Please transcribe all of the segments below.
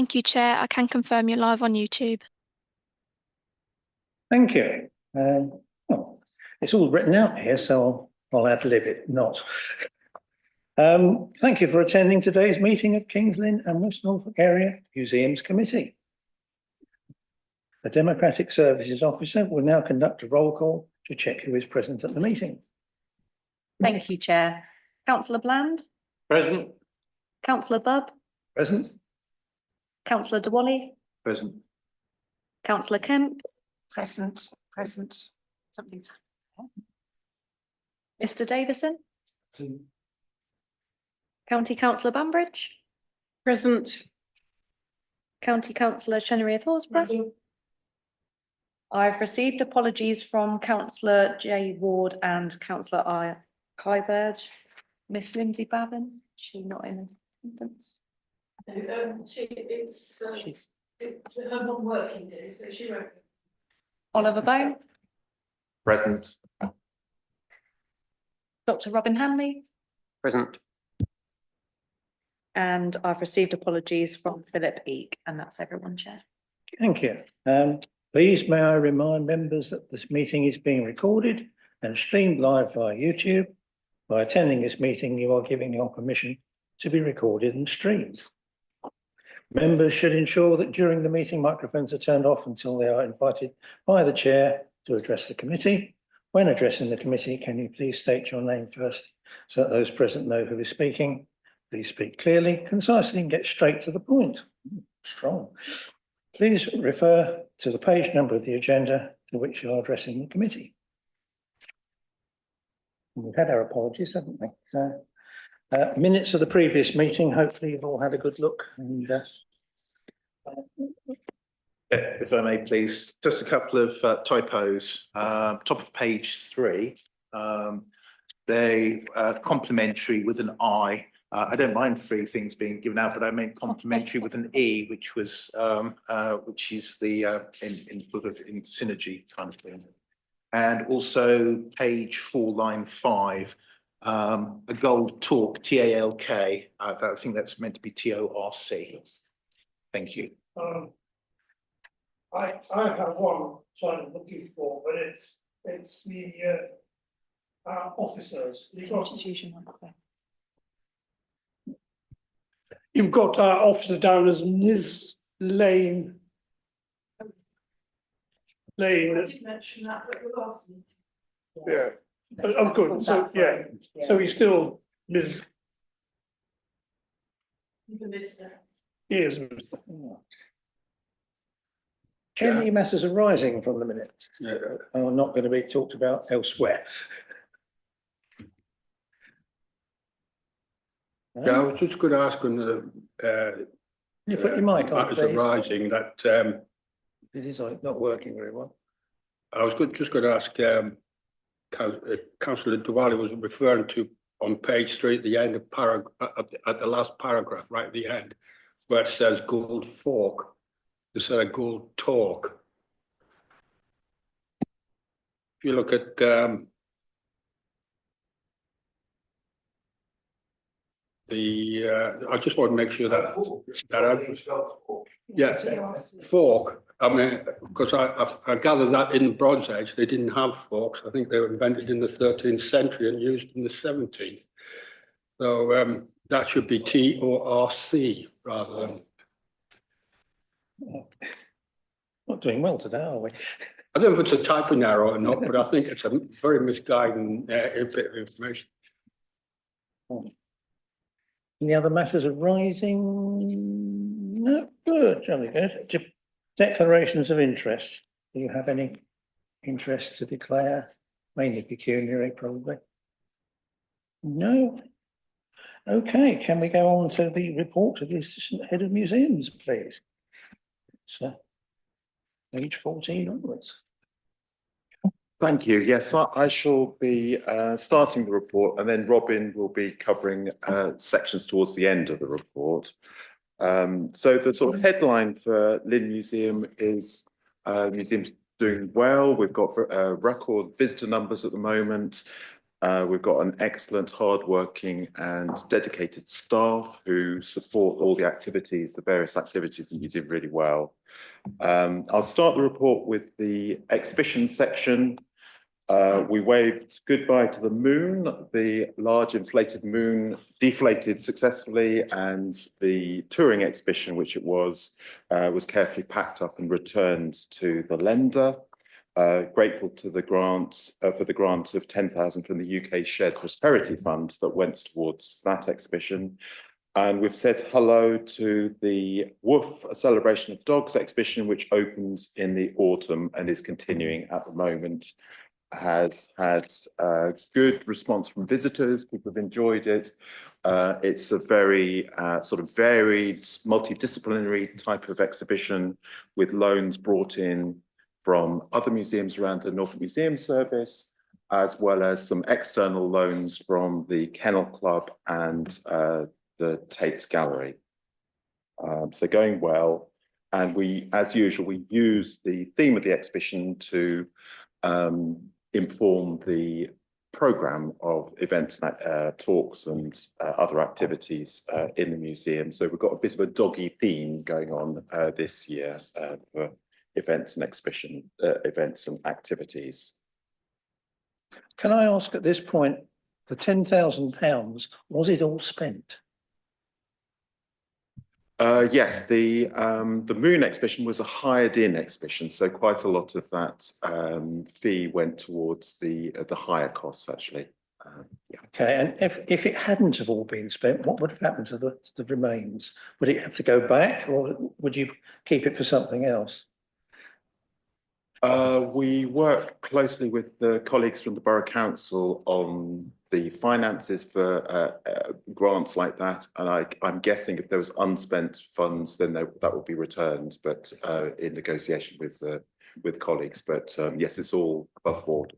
Thank you, Chair. I can confirm you're live on YouTube. Thank you. Well, it's all written out here, so I'll ad-lib it, not. Thank you for attending today's meeting of Kings Lynn and West Norfolk Area Museums Committee. The Democratic Services Officer will now conduct a roll call to check who is present at the meeting. Thank you, Chair. Councillor Bland? Present. Councillor Bubb? Present. Councillor Dewally? Present. Councillor Kemp? Present. Something's happened. Mr Davison? County Councillor Banbridge? Present. County Councillor Chenery Horsborough? I've received apologies from Councillor J Ward and Councillor I Kybird. Miss Lindsay Bavin, she's not in attendance. It's her non-working day, so she won't. Oliver Bone? Present. Dr Robin Hanley? Present. And I've received apologies from Philip Eek, and that's everyone, Chair. Thank you. Please may I remind members that this meeting is being recorded and streamed live via YouTube. By attending this meeting, you are giving your permission to be recorded and streamed. Members should ensure that during the meeting microphones are turned off until they are invited by the chair to address the committee. When addressing the committee, can you please state your name first so that those present know who is speaking? Please speak clearly, concisely and get straight to the point. Strong. Please refer to the page number of the agenda to which you are addressing the committee. We've had our apologies, haven't we? Minutes of the previous meeting, hopefully you've all had a good look. And, If I may, please, just a couple of typos. Top of page 3, they complimentary with an I. I don't mind 3 things being given out, but I meant complimentary with an E, which was which is the in sort of in synergy kind of thing. And also page 4, line 5, a gold talk, TALK. I think that's meant to be TORC. Thank you. I have one, so I'm looking for, but it's the officers. You've got our officer down as Ms. Lane. I did mention that, but you're asking. Yeah. Oh, good. So yeah. So he's still Ms. He's a Mr. He is a Mr. any matters arising from the minutes are not going to be talked about elsewhere. Yeah, I was just going to ask on the you put your mic on, matters please. arising that It is not working very well. I was just going to ask Councillor Dewally was referring to on page 3 at the end of at the last paragraph, right at the end, where it says gold fork instead of gold talk. If you look at I just want to make sure that fork. I mean, because I gather that in the Bronze Age they didn't have forks. I think they were invented in the 13th century and used in the 17th. So that should be TORC rather than. Not doing well today, are we? I don't know if it's a typing error or not, but I think it's a very misguiding bit of information. Any other matters arising? No, good, jolly good. Declarations of interest. Do you have any interest to declare? Mainly pecuniary, probably. No. Okay, can we go on to the report of the Assistant Head of Museums, please? So, page 14 onwards. Thank you. Yes, I shall be starting the report, and then Robin will be covering sections towards the end of the report. So the sort of headline for Lynn Museum is the museum's doing well. We've got record visitor numbers at the moment. We've got an excellent, hardworking and dedicated staff who support all the activities, the various activities that you do really well. I'll start the report with the exhibition section. We waved goodbye to the moon. The large inflated moon deflated successfully, and the touring exhibition, which it was carefully packed up and returned to the lender. Grateful to the grant for the grant of 10,000 from the UK Shared Prosperity Fund that went towards that exhibition. And we've said hello to the Woof, a celebration of dogs exhibition, which opened in the autumn and is continuing at the moment. Has had a good response from visitors. People have enjoyed it. It's a very sort of varied, multidisciplinary type of exhibition with loans brought in from other museums around the Norfolk Museum Service, as well as some external loans from the Kennel Club and the Tate Gallery. So going well. And we, as usual, we use the theme of the exhibition to inform the programme of events, talks and other activities in the museum. So we've got a bit of a doggy theme going on this year for events and exhibition, events and activities. Can I ask at this point, the £10,000, was it all spent? Yes, the Moon exhibition was a hired-in exhibition, so quite a lot of that fee went towards the hire costs, actually. Yeah. Okay, and if it hadn't have all been spent, what would have happened to the remains? Would it have to go back, or would you keep it for something else? We work closely with the colleagues from the Borough Council on the finances for grants like that, and I'm guessing if there was unspent funds, then that would be returned, but in negotiation with colleagues. But yes, it's all above board.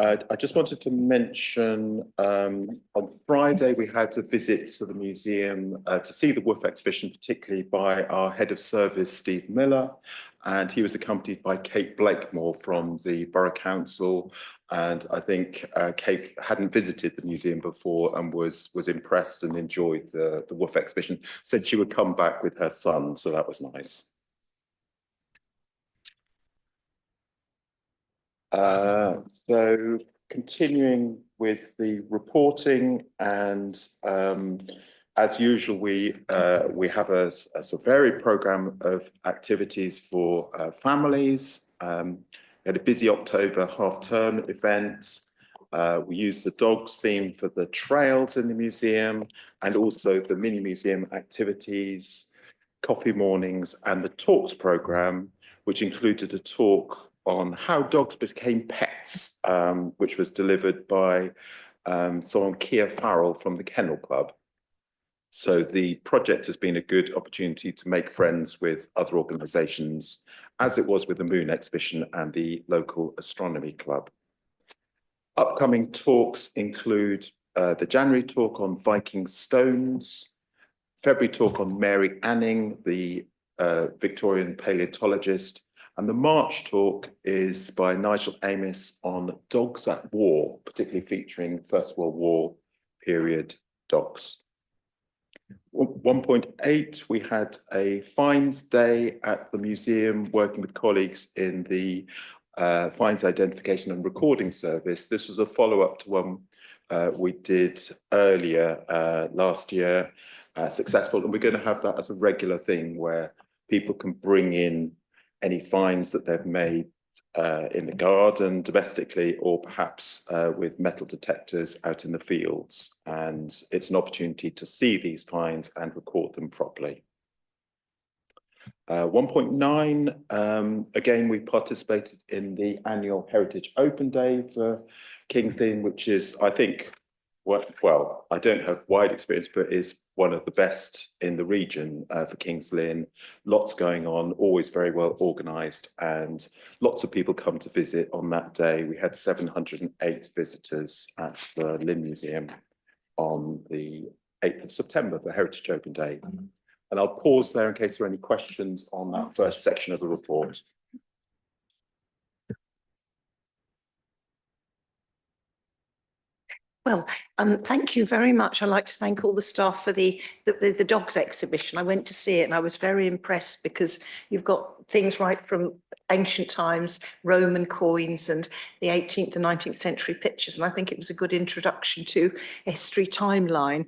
I just wanted to mention on Friday we had a visit to the museum to see the Woof exhibition, particularly by our head of service, Steve Miller, and he was accompanied by Kate Blakemore from the Borough Council. And I think Kate hadn't visited the museum before and was impressed and enjoyed the Woof exhibition. Said she would come back with her son, so that was nice. So continuing with the reporting, and as usual, we have a sort of varied programme of activities for families. We had a busy October half-term event. We used the dogs theme for the trails in the museum, and also the mini museum activities, coffee mornings, and the talks programme, which included a talk on how dogs became pets, which was delivered by someone, Kia Farrell from the Kennel Club. So the project has been a good opportunity to make friends with other organisations, as it was with the Moon exhibition and the local astronomy club. Upcoming talks include the January talk on Viking stones, February talk on Mary Anning, the Victorian paleontologist, and the March talk is by Nigel Amos on dogs at war, particularly featuring First World War period dogs. 1.8, we had a finds day at the museum working with colleagues in the finds identification and recording service. This was a follow-up to one we did earlier last year, successful, and we're going to have that as a regular thing where people can bring in any finds that they've made in the garden, domestically, or perhaps with metal detectors out in the fields. And it's an opportunity to see these finds and record them properly. 1.9, again, we participated in the annual Heritage Open Day for King's Lynn, which is, I think, well, I don't have wide experience, but is one of the best in the region for King's Lynn. Lots going on, always very well organised, and lots of people come to visit on that day. We had 708 visitors at the Lynn Museum on the 8th of September for Heritage Open Day. And I'll pause there in case there are any questions on that first section of the report. Well, thank you very much. I'd like to thank all the staff for the dogs exhibition. I went to see it and I was very impressed because you've got things right from ancient times, Roman coins and the 18th and 19th century pictures. And I think it was a good introduction to a history timeline.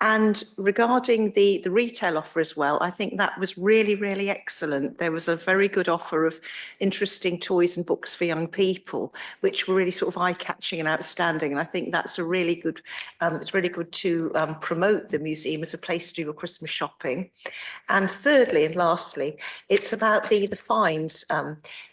And regarding the retail offer as well, I think that was really, really excellent. There was a very good offer of interesting toys and books for young people, which were really sort of eye-catching and outstanding. And I think that's a really good, it's really good to promote the museum as a place to do your Christmas shopping. And thirdly and lastly, it's about the fines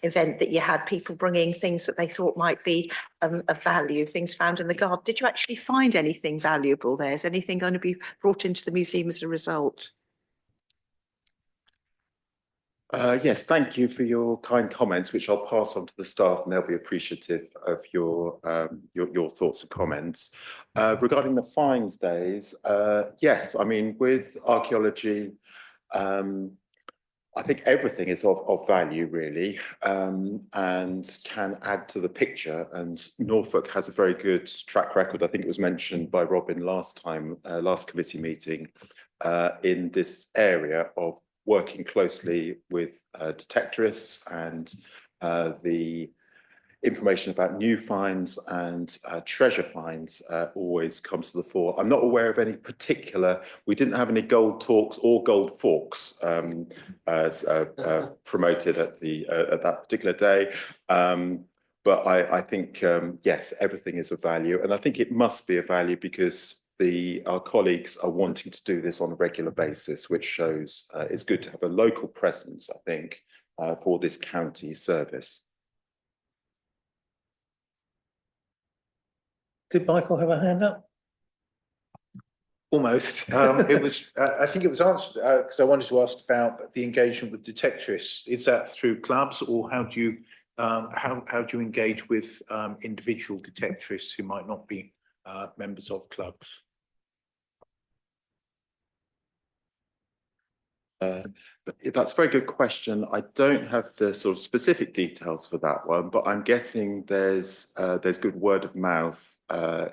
event that you had, people bringing things that they thought might be of value, things found in the garden. Did you actually find anything valuable there? Is anything going to be brought into the museum as a result? Yes, thank you for your kind comments, which I'll pass on to the staff, and they'll be appreciative of your thoughts and comments. Regarding the fines days, yes, I mean, with archaeology, I think everything is of value, really, and can add to the picture. And Norfolk has a very good track record. I think it was mentioned by Robin last time, last committee meeting, in this area of working closely with detectorists, and the information about new finds and treasure finds always comes to the fore. I'm not aware of any particular, we didn't have any gold talks or gold forks as promoted at that particular day. But I think, yes, everything is of value. And I think it must be of value because our colleagues are wanting to do this on a regular basis, which shows it's good to have a local presence, I think, for this county service. Did Michael have a hand up? Almost. It was. I think it was answered because I wanted to ask about the engagement with detectorists. Is that through clubs, or how do you engage with individual detectorists who might not be members of clubs? But that's a very good question. I don't have the sort of specific details for that one, but I'm guessing there's good word of mouth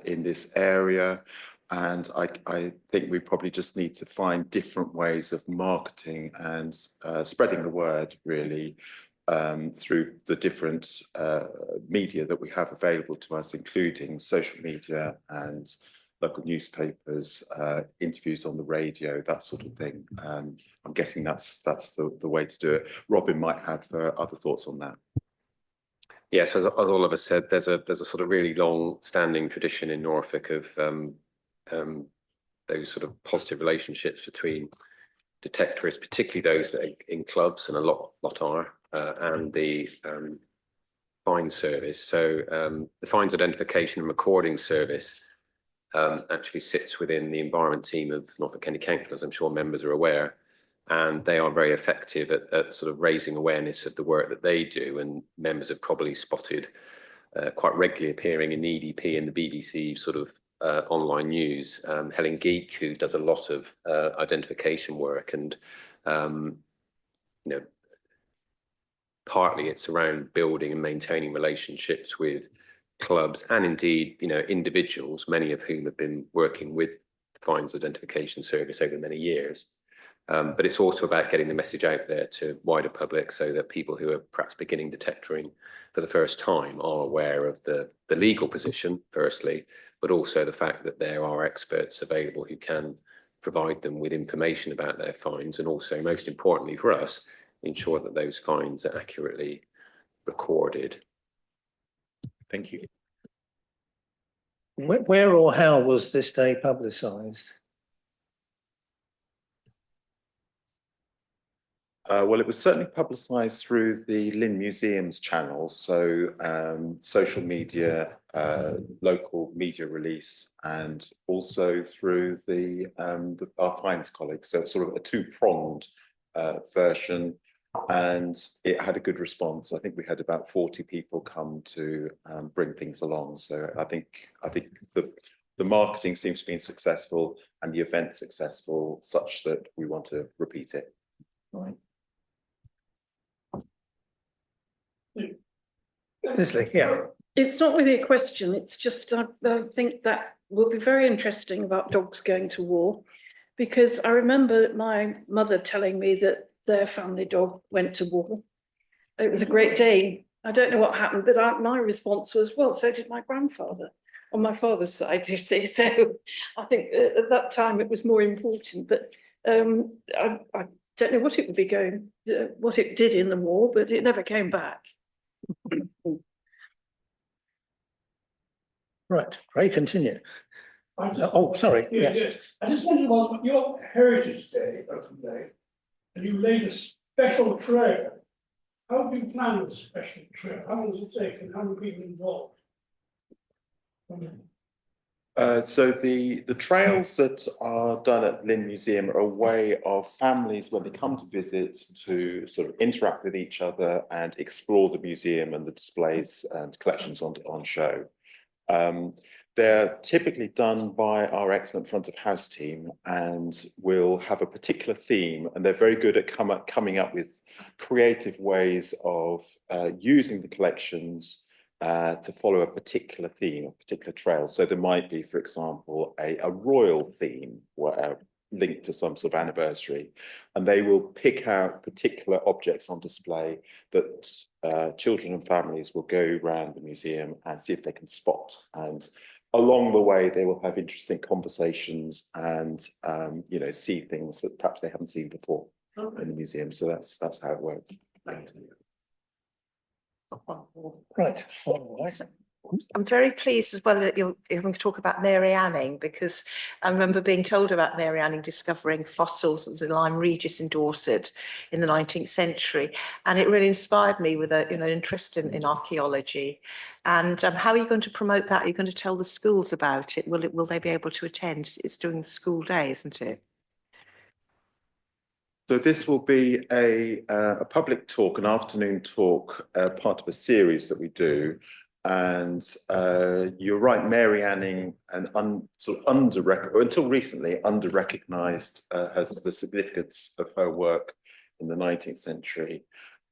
in this area, and I think we probably just need to find different ways of marketing and spreading the word, really, through the different media that we have available to us, including social media and local newspapers, interviews on the radio, that sort of thing. I'm guessing that's the way to do it. Robin might have other thoughts on that. Yes, as Oliver said, there's a sort of really long-standing tradition in Norfolk of those sort of positive relationships between detectorists, particularly those that are in clubs, and a lot are, and the fines service. So the fines identification and recording service actually sits within the environment team of Norfolk County Council, as I'm sure members are aware, and they are very effective at sort of raising awareness of the work that they do, and members have probably spotted quite regularly appearing in the EDP and the BBC sort of online news. Helen Geek, who does a lot of identification work, and you know, partly it's around building and maintaining relationships with clubs and indeed, you know, individuals, many of whom have been working with the fines identification service over many years. But it's also about getting the message out there to wider public so that people who are perhaps beginning detectoring for the first time are aware of the legal position, firstly, but also the fact that there are experts available who can provide them with information about their fines, and also, most importantly for us, ensure that those fines are accurately recorded. Thank you. Where or how was this day publicised? Well, it was certainly publicised through the Lynn Museum's channels, so social media, local media release, and also through our fines colleagues. So it's sort of a two-pronged version, and it had a good response. I think we had about 40 people come to bring things along. So I think the marketing seems to be successful and the event successful, such that we want to repeat it. Right. Leslie, yeah. It's not really a question, it's just I think that will be very interesting about dogs going to war, because I remember my mother telling me that their family dog went to war. It was a Great Dane. I don't know what happened, but my response was, well, so did my grandfather on my father's side, you see. So I think at that time it was more important, but I don't know what it would be going, what it did in the war, but it never came back. Right, Ray, continue. I just- Oh, sorry, yeah. Yes, I just wanted to ask, your Heritage Day, open day, and you laid a special trail. How do you plan a special trail? How long does it take and how many people involved? So the trails that are done at Lynn Museum are a way of families when they come to visit to sort of interact with each other and explore the museum and the displays and collections on show. They're typically done by our excellent front of house team and will have a particular theme, and they're very good at coming up with creative ways of using the collections to follow a particular theme, a particular trail. So there might be, for example, a royal theme linked to some sort of anniversary, and they will pick out particular objects on display that children and families will go around the museum and see if they can spot. And along the way, they will have interesting conversations and you know, see things that perhaps they haven't seen before in the museum. So that's how it works. Right. All right. I'm very pleased as well that you're having to talk about Mary Anning, because I remember being told about Mary Anning discovering fossils was in Lyme Regis in Dorset in the 19th century, and it really inspired me with a interest in archaeology. And how are you going to promote that? Are you going to tell the schools about it? Will they be able to attend? It's during the school day, isn't it? So this will be a public talk, an afternoon talk, part of a series that we do. And you're right, Mary Anning, until recently under-recognised has the significance of her work in the 19th century.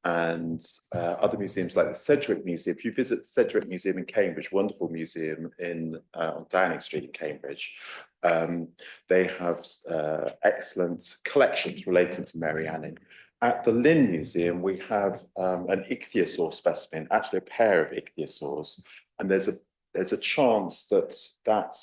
And other museums like the Sedgwick Museum, if you visit the Sedgwick Museum in Cambridge, wonderful museum on Downing Street in Cambridge, they have excellent collections relating to Mary Anning. At the Lynn Museum, we have an ichthyosaur specimen, actually a pair of ichthyosaurs, and there's a chance that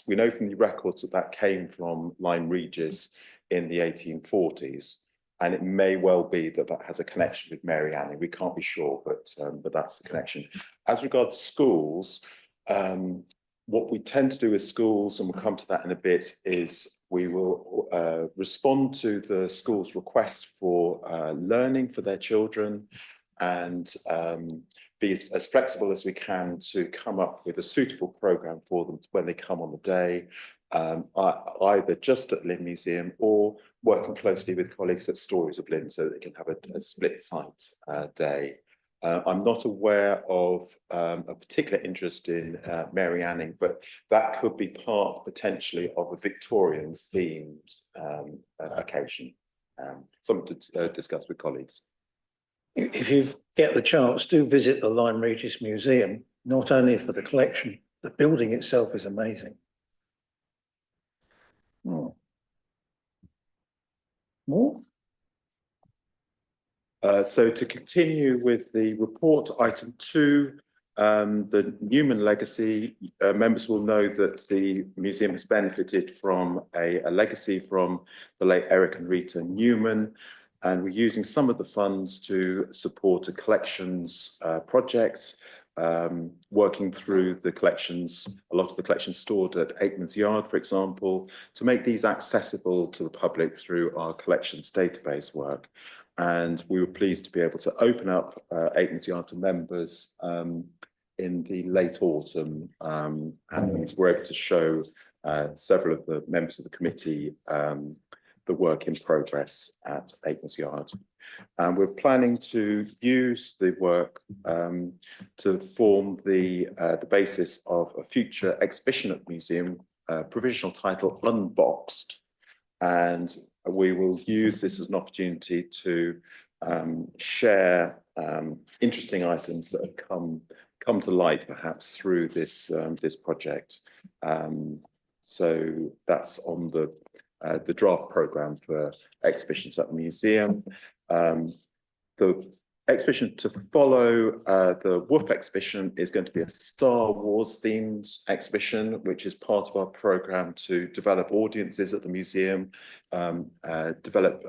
we know from the records that came from Lyme Regis in the 1840s, and it may well be that has a connection with Mary Anning. We can't be sure, but that's the connection. As regards schools, what we tend to do with schools, and we'll come to that in a bit, is we will respond to the school's request for learning for their children and be as flexible as we can to come up with a suitable programme for them when they come on the day, either just at Lynn Museum or working closely with colleagues at Stories of Lynn so that they can have a split site day. I'm not aware of a particular interest in Mary Anning, but that could be part potentially of a Victorians themed occasion. Something to discuss with colleagues. If you get the chance, do visit the Lyme Regis Museum, not only for the collection, the building itself is amazing. Oh. More? So to continue with the report, item 2, the Newman legacy, members will know that the museum has benefited from a legacy from the late Eric and Rita Newman, and we're using some of the funds to support a collections project, working through the collections, a lot of the collections stored at Aikman's Yard, for example, to make these accessible to the public through our collections database work. And we were pleased to be able to open up Aikman's Yard to members in the late autumn, and we're able to show several of the members of the committee the work in progress at Aikman's Yard. And we're planning to use the work to form the basis of a future exhibition at the museum, provisional title Unboxed, and we will use this as an opportunity to share interesting items that have come to light perhaps through this this project. So that's on the draft programme for exhibitions at the museum. The exhibition to follow, the Woof exhibition, is going to be a Star Wars themed exhibition, which is part of our programme to develop audiences at the museum, develop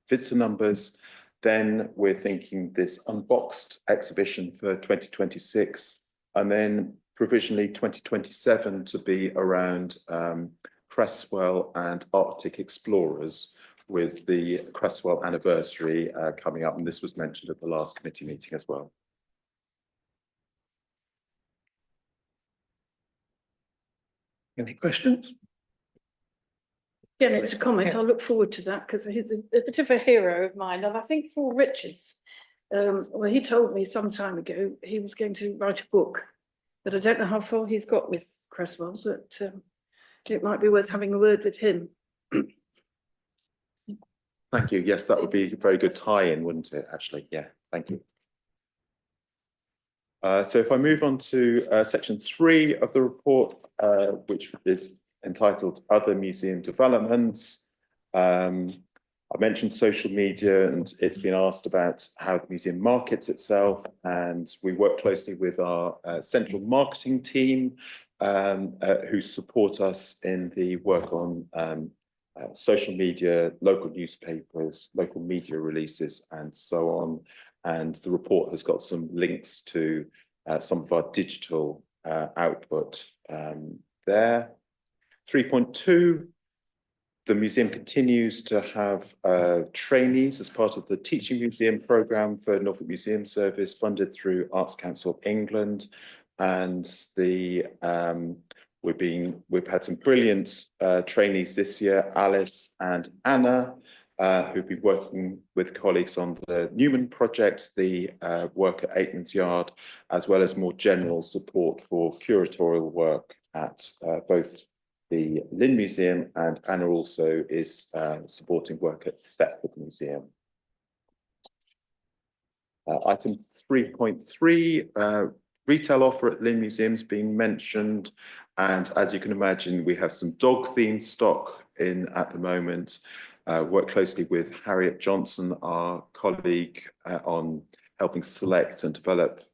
visitor numbers. Then we're thinking this Unboxed exhibition for 2026, and then provisionally 2027 to be around Cresswell and Arctic explorers, with the Cresswell anniversary coming up, and this was mentioned at the last committee meeting as well. Any questions? Yeah, it's a comment. I look forward to that because he's a bit of a hero of mine. And I think Paul Richards, well, he told me some time ago he was going to write a book, but I don't know how far he's got with Cresswell, but it might be worth having a word with him. Thank you. Yes, that would be a very good tie-in, wouldn't it, actually? Yeah, thank you. So if I move on to section 3 of the report, which is entitled Other Museum Developments. I mentioned social media, and it's been asked about how the museum markets itself, and we work closely with our central marketing team who support us in the work on social media, local newspapers, local media releases, and so on. And the report has got some links to some of our digital output there. 3.2, the museum continues to have trainees as part of the Teaching Museum programme for Norfolk Museum Service, funded through Arts Council of England. And the we've had some brilliant trainees this year, Alice and Anna, who've been working with colleagues on the Newman project, the work at Aitman's Yard, as well as more general support for curatorial work at both the Lynn Museum, and Anna also is supporting work at Thetford Museum. Item 3.3, retail offer at Lynn Museum's been mentioned, and as you can imagine, we have some dog-themed stock in at the moment. Work closely with Harriet Johnson, our colleague, on helping select and develop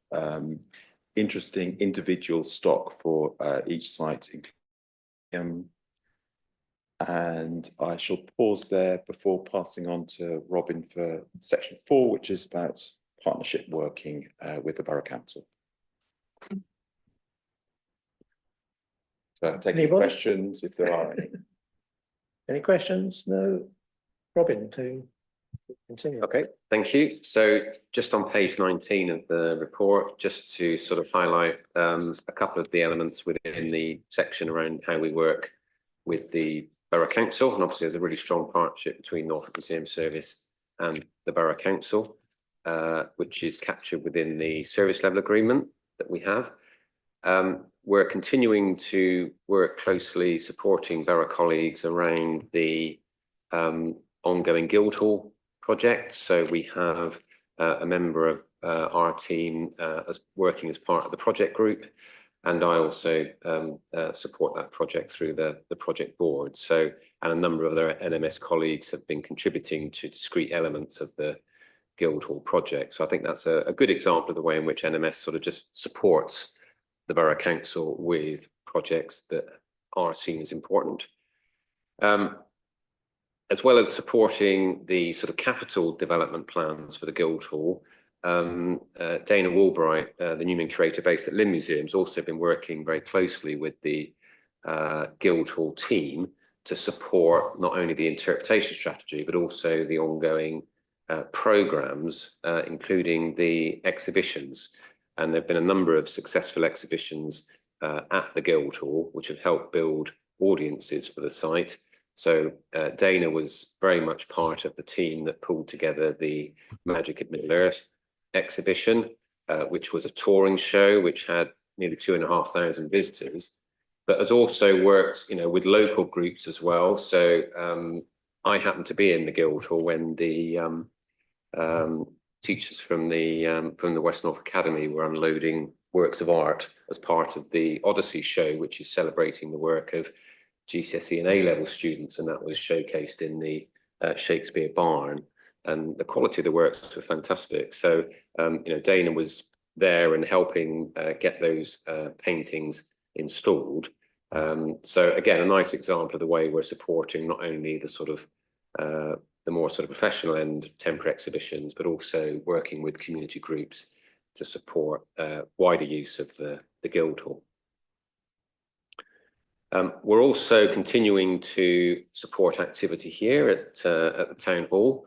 interesting individual stock for each site. And I shall pause there before passing on to Robin for section 4, which is about partnership working with the Borough Council. So take any questions if there are any. Any questions? No? Robin, to continue. Okay, thank you. So just on page 19 of the report, just to sort of highlight a couple of the elements within the section around how we work with the Borough Council. And obviously there's a really strong partnership between Norfolk Museum Service and the Borough Council, which is captured within the service level agreement that we have. We're continuing to work closely supporting Borough colleagues around the ongoing Guildhall project. So we have a member of our team working as part of the project group, and I also support that project through the project board. So, and a number of other NMS colleagues have been contributing to discrete elements of the Guildhall project. So I think that's a good example of the way in which NMS sort of just supports the Borough Council with projects that are seen as important. As well as supporting the sort of capital development plans for the Guildhall, Dana Woolbright, the Newman curator based at Lynn Museum, has also been working very closely with the Guildhall team to support not only the interpretation strategy, but also the ongoing programmes, including the exhibitions. And there have been a number of successful exhibitions at the Guildhall, which have helped build audiences for the site. So Dana was very much part of the team that pulled together the Magic at Middle Earth exhibition, which was a touring show which had nearly 2,500 visitors. but has also worked, with local groups as well. So I happened to be in the Guildhall when the teachers from the West Norfolk Academy were unloading works of art as part of the Odyssey show, which is celebrating the work of GCSE and A-level students, and that was showcased in the Shakespeare Barn. And the quality of the works were fantastic. So, Dana was there and helping get those paintings installed. So again, a nice example of the way we're supporting not only the sort of the more sort of professional end temporary exhibitions, but also working with community groups to support wider use of the Guildhall. We're also continuing to support activity here at the Town Hall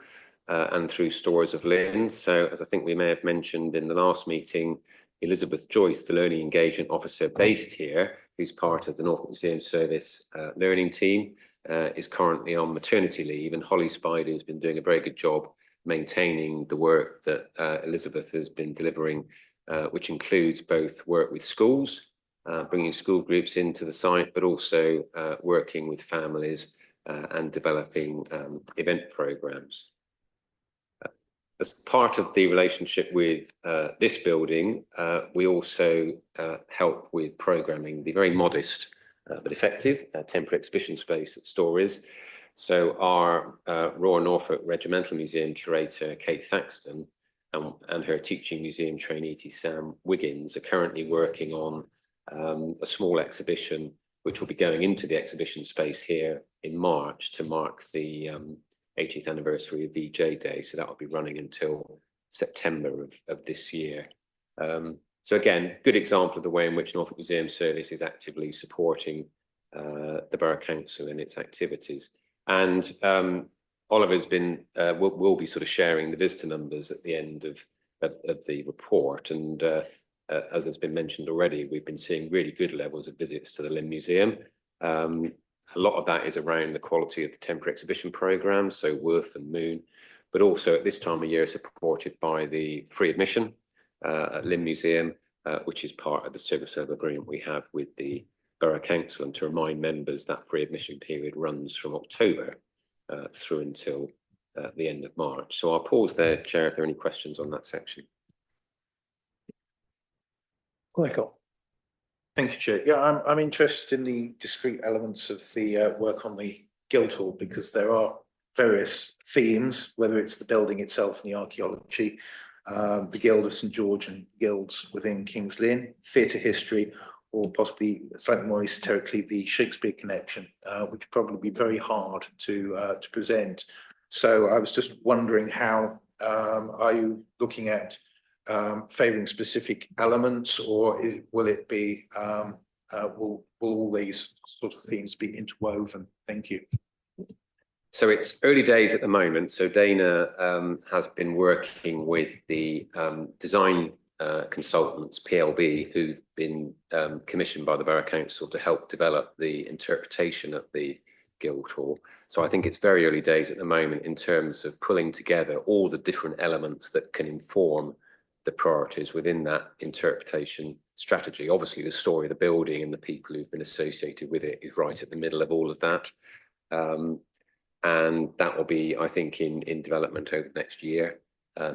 and through Stories of Lynn. So as I think we may have mentioned in the last meeting, Elizabeth Joyce, the Learning Engagement Officer based here, who's part of the Norfolk Museum Service learning team, is currently on maternity leave, and Holly Spider has been doing a very good job maintaining the work that Elizabeth has been delivering, which includes both work with schools, bringing school groups into the site, but also working with families and developing event programs. As part of the relationship with this building, we also help with programming the very modest but effective temporary exhibition space at Stories. So our Royal Norfolk Regimental Museum curator, Kate Thaxton, and her teaching museum trainee, Sam Wiggins, are currently working on a small exhibition which will be going into the exhibition space here in March to mark the 80th anniversary of VJ Day. So that will be running until September of this year. So again, good example of the way in which Norfolk Museum Service is actively supporting the Borough Council in its activities. And Oliver's been, will be sort of sharing the visitor numbers at the end of the report. And as has been mentioned already, we've been seeing really good levels of visits to the Lynn Museum. A lot of that is around the quality of the temporary exhibition programme, so Worth and Moon, but also at this time of year supported by the free admission at Lynn Museum, which is part of the service level agreement we have with the Borough Council. And to remind members, that free admission period runs from October through until the end of March. So I'll pause there, Chair, if there are any questions on that section. Michael. Thank you, Chair. Yeah, I'm interested in the discrete elements of the work on the Guildhall, because there are various themes, whether it's the building itself and the archaeology, the Guild of St George and guilds within King's Lynn, theatre history, or possibly slightly more esoterically the Shakespeare connection, which would probably be very hard to present. So I was just wondering how are you looking at favouring specific elements, or will it be will all these sort of themes be interwoven? Thank you. So it's early days at the moment. So Dana has been working with the design consultants, PLB, who've been commissioned by the Borough Council to help develop the interpretation of the Guildhall. So I think it's very early days at the moment in terms of pulling together all the different elements that can inform the priorities within that interpretation strategy. Obviously, the story of the building and the people who've been associated with it is right at the middle of all of that. And that will be, I think, in development over the next year.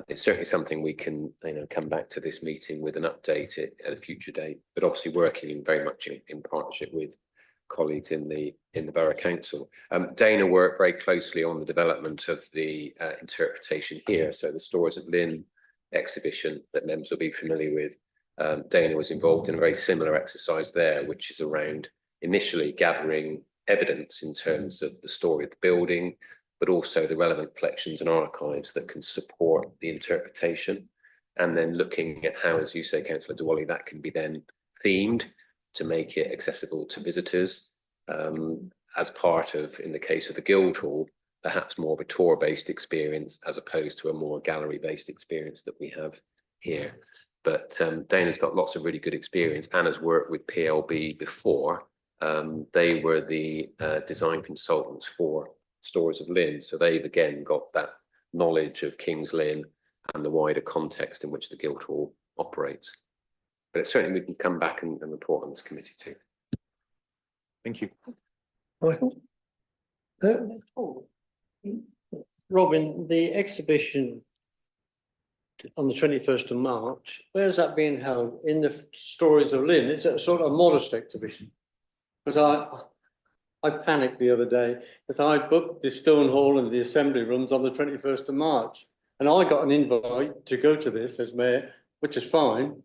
It's certainly something we can come back to this meeting with an update at a future date, but obviously working very much in partnership with colleagues in the Borough Council. Dana worked very closely on the development of the interpretation here. So the Stories of Lynn exhibition that members will be familiar with, Dana was involved in a very similar exercise there, which is around initially gathering evidence in terms of the story of the building, but also the relevant collections and archives that can support the interpretation, and then looking at how, as you say, Councillor Dewally, that can be then themed to make it accessible to visitors as part of, in the case of the Guildhall, perhaps more of a tour-based experience as opposed to a more gallery-based experience that we have here. But Dana's got lots of really good experience and has worked with PLB before. They were the design consultants for Stories of Lynn. So they've again got that knowledge of King's Lynn and the wider context in which the Guildhall operates. But it's certainly we can come back and report on this committee too. Thank you. Michael? Robin, the exhibition on the 21st of March, where is that being held? In the Stories of Lynn? It's a sort of modest exhibition. Because I panicked the other day because I booked the Stone Hall and the Assembly Rooms on the 21st of March. And I got an invite to go to this as mayor, which is fine.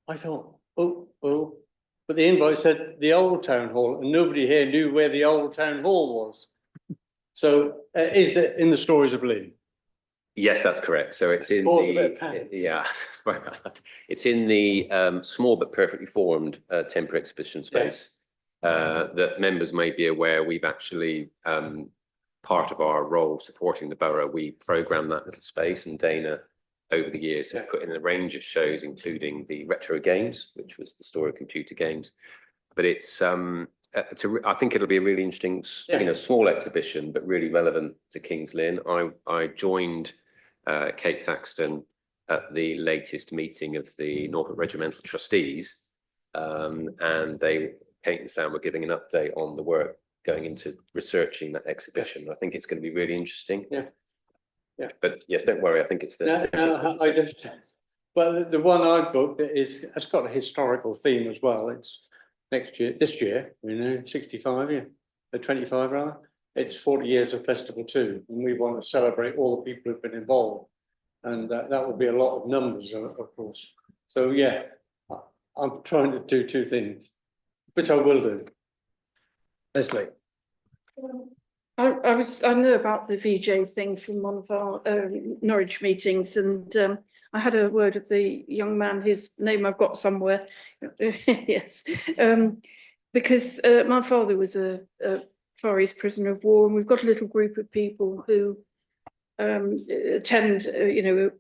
I thought, oh. But the invite said the Old Town Hall, and nobody here knew where the Old Town Hall was. So is it in the Stories of Lynn? Yes, that's correct. So it's in Caused a bit of panic. yeah, sorry about that. It's in the small but perfectly formed temporary exhibition space that members may be aware. We've actually part of our role supporting the borough, we programme that little space, and Dana over the years has put in a range of shows, including the retro games, which was the story of computer games. But it's I think it'll be a really interesting, small exhibition, but really relevant to Kings Lynn. I joined Kate Thaxton at the latest meeting of the Norfolk Regimental Trustees, and Kate and Sam were giving an update on the work going into researching that exhibition. I think it's going to be really interesting. Yeah. But yes, don't worry. I think it's the. I just. Well, the one I booked it's got a historical theme as well. It's this year, 65, 25 rather. It's 40 years of festival too, and we want to celebrate all the people who've been involved, and that would be a lot of numbers, of course. So yeah, I'm trying to do two things, which I will do. Leslie? I know about the VJ thing from one of our Norwich meetings, and I had a word with the young man whose name I've got somewhere. Yes, because my father was a Far East prisoner of war, and we've got a little group of people who attend.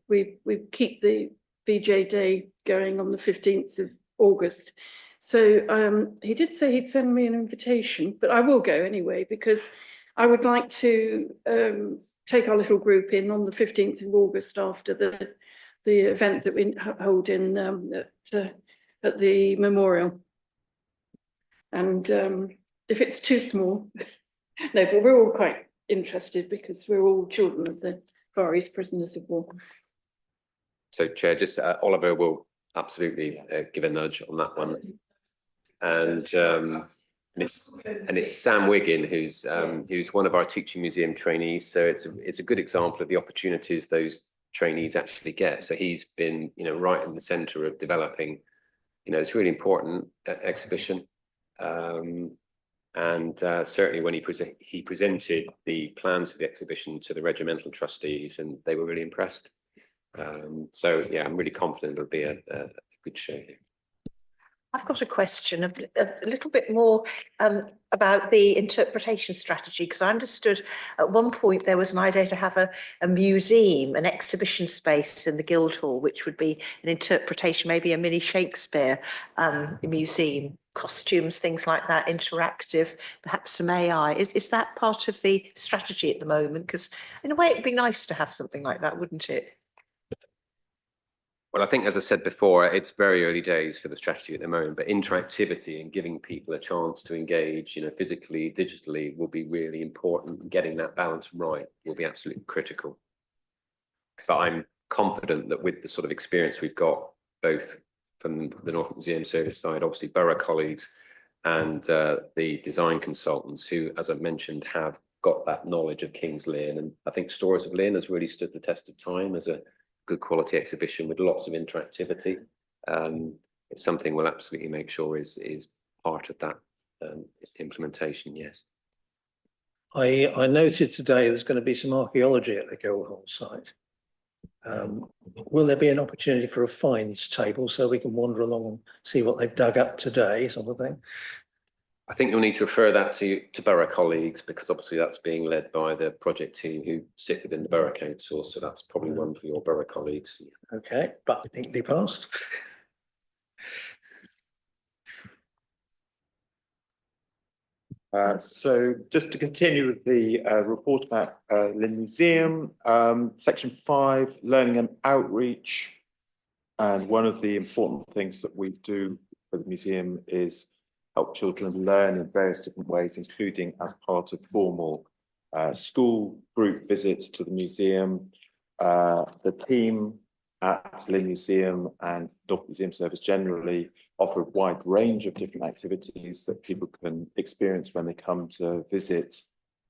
We keep the VJ Day going on the 15th of August. So he did say he'd send me an invitation, but I will go anyway, because I would like to take our little group in on the 15th of August after the event that we hold in at the memorial. And if it's too small, no, but we're all quite interested because we're all children of the Far East prisoners of war. So, Chair, just Oliver will absolutely give a nudge on that one. And it's Sam Wiggin who's one of our teaching museum trainees. So it's a good example of the opportunities those trainees actually get. So he's been right in the centre of developing it's really important exhibition. And certainly when he presented the plans for the exhibition to the regimental trustees, and they were really impressed. So yeah, I'm really confident it'll be a good show here. I've got a question, a little bit more about the interpretation strategy, because I understood at one point there was an idea to have a museum, an exhibition space in the Guildhall, which would be an interpretation, maybe a mini Shakespeare museum, costumes, things like that, interactive, perhaps some AI. Is that part of the strategy at the moment? Because in a way it'd be nice to have something like that, wouldn't it? Well, I think, as I said before, it's very early days for the strategy at the moment, but interactivity and giving people a chance to engage, physically, digitally, will be really important. Getting that balance right will be absolutely critical. But I'm confident that with the sort of experience we've got, both from the Norfolk Museum Service side, obviously borough colleagues, and the design consultants who, as I've mentioned, have got that knowledge of Kings Lynn. And I think Stories of Lynn has really stood the test of time as a good quality exhibition with lots of interactivity. It's something we'll absolutely make sure is part of that implementation. Yes. I noted today there's going to be some archaeology at the Guildhall site. Will there be an opportunity for a finds table so we can wander along and see what they've dug up today, sort of thing? I think you'll need to refer that to borough colleagues, because obviously that's being led by the project team who sit within the borough council. So that's probably one for your borough colleagues. Okay, but I think they passed. So just to continue with the report about Lynn Museum, section 5, learning and outreach. And one of the important things that we do for the museum is help children learn in various different ways, including as part of formal school group visits to the museum. The team at Lynn Museum and Norfolk Museum Service generally offer a wide range of different activities that people can experience when they come to visit,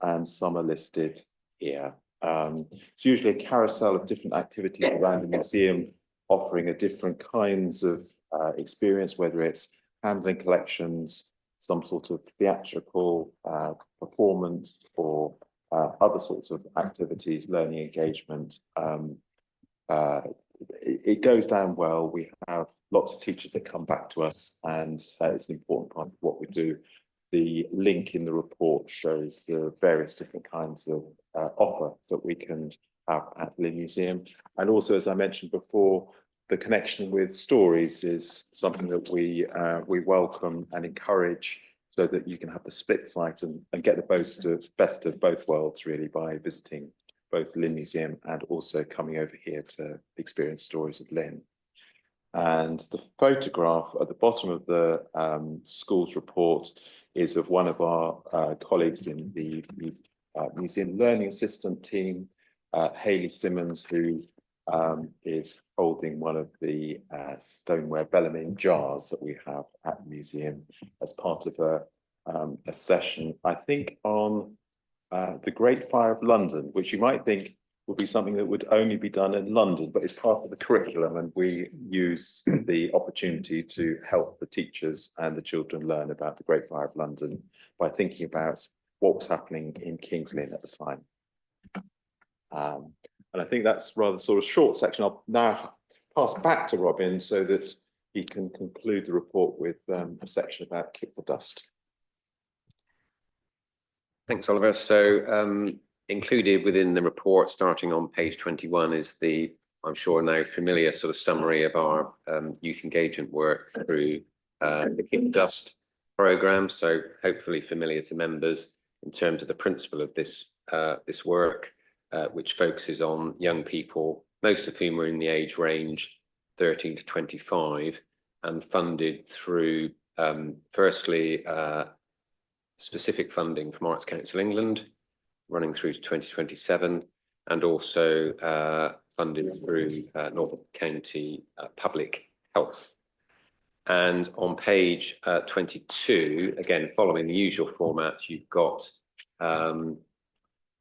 and some are listed here. It's usually a carousel of different activities around the museum, offering a different kinds of experience, whether it's handling collections, some sort of theatrical performance, or other sorts of activities, learning engagement. It goes down well. We have lots of teachers that come back to us, and it's an important part of what we do. The link in the report shows the various different kinds of offer that we can have at Lynn Museum. And also, as I mentioned before, the connection with stories is something that we welcome and encourage, so that you can have the split site and get the best of both worlds, really, by visiting both Lynn Museum and also coming over here to experience stories of Lynn. And the photograph at the bottom of the school's report is of one of our colleagues in the Museum Learning Assistant team, Hayley Simmons, who is holding one of the stoneware Bellarmine jars that we have at the museum as part of a session, I think, on the Great Fire of London, which you might think would be something that would only be done in London, but it's part of the curriculum, and we use the opportunity to help the teachers and the children learn about the Great Fire of London by thinking about what was happening in King's Lynn at the time. And I think that's rather sort of short section. I'll now pass back to Robin so that he can conclude the report with a section about Kick the Dust. Thanks, Oliver. So included within the report, starting on page 21, is the, I'm sure now familiar, sort of summary of our youth engagement work through the Kick the Dust programme. So hopefully familiar to members in terms of the principle of this this work, which focuses on young people, most of whom are in the age range 13 to 25, and funded through firstly specific funding from Arts Council England, running through to 2027, and also funded through Norfolk County Public Health. And on page 22, again, following the usual format, you've got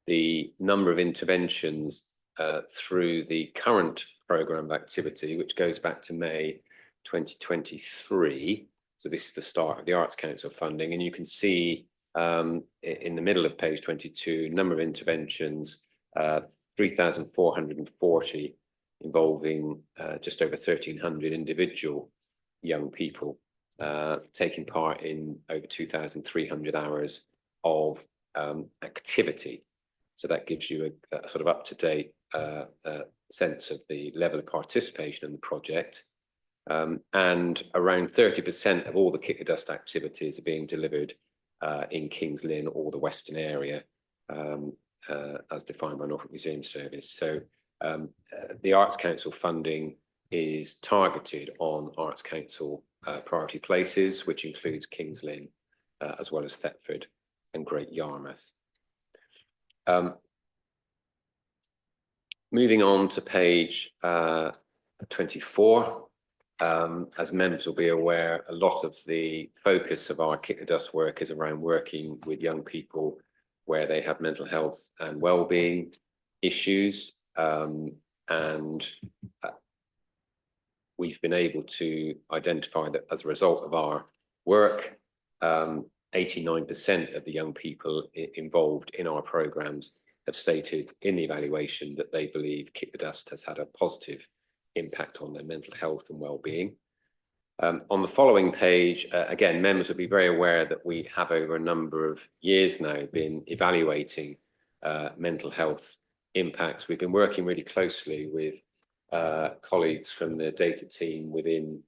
the number of interventions through the current programme of activity, which goes back to May 2023. So this is the start of the Arts Council funding, and you can see in the middle of page 22, number of interventions, 3,440, involving just over 1,300 individual young people, taking part in over 2,300 hours of activity. So that gives you a sort of up-to-date sense of the level of participation in the project. And around 30% of all the Kick the Dust activities are being delivered in King's Lynn or the Western area, as defined by Norfolk Museum Service. So the Arts Council funding is targeted on Arts Council priority places, which includes King's Lynn, as well as Thetford and Great Yarmouth. Moving on to page 24, as members will be aware, a lot of the focus of our Kick the Dust work is around working with young people where they have mental health and well-being issues, and we've been able to identify that as a result of our work, 89% of the young people involved in our programmes have stated in the evaluation that they believe Kick the Dust has had a positive impact on their mental health and well-being. On the following page, again, members will be very aware that we have over a number of years now been evaluating mental health impacts. We've been working really closely with colleagues from the data team within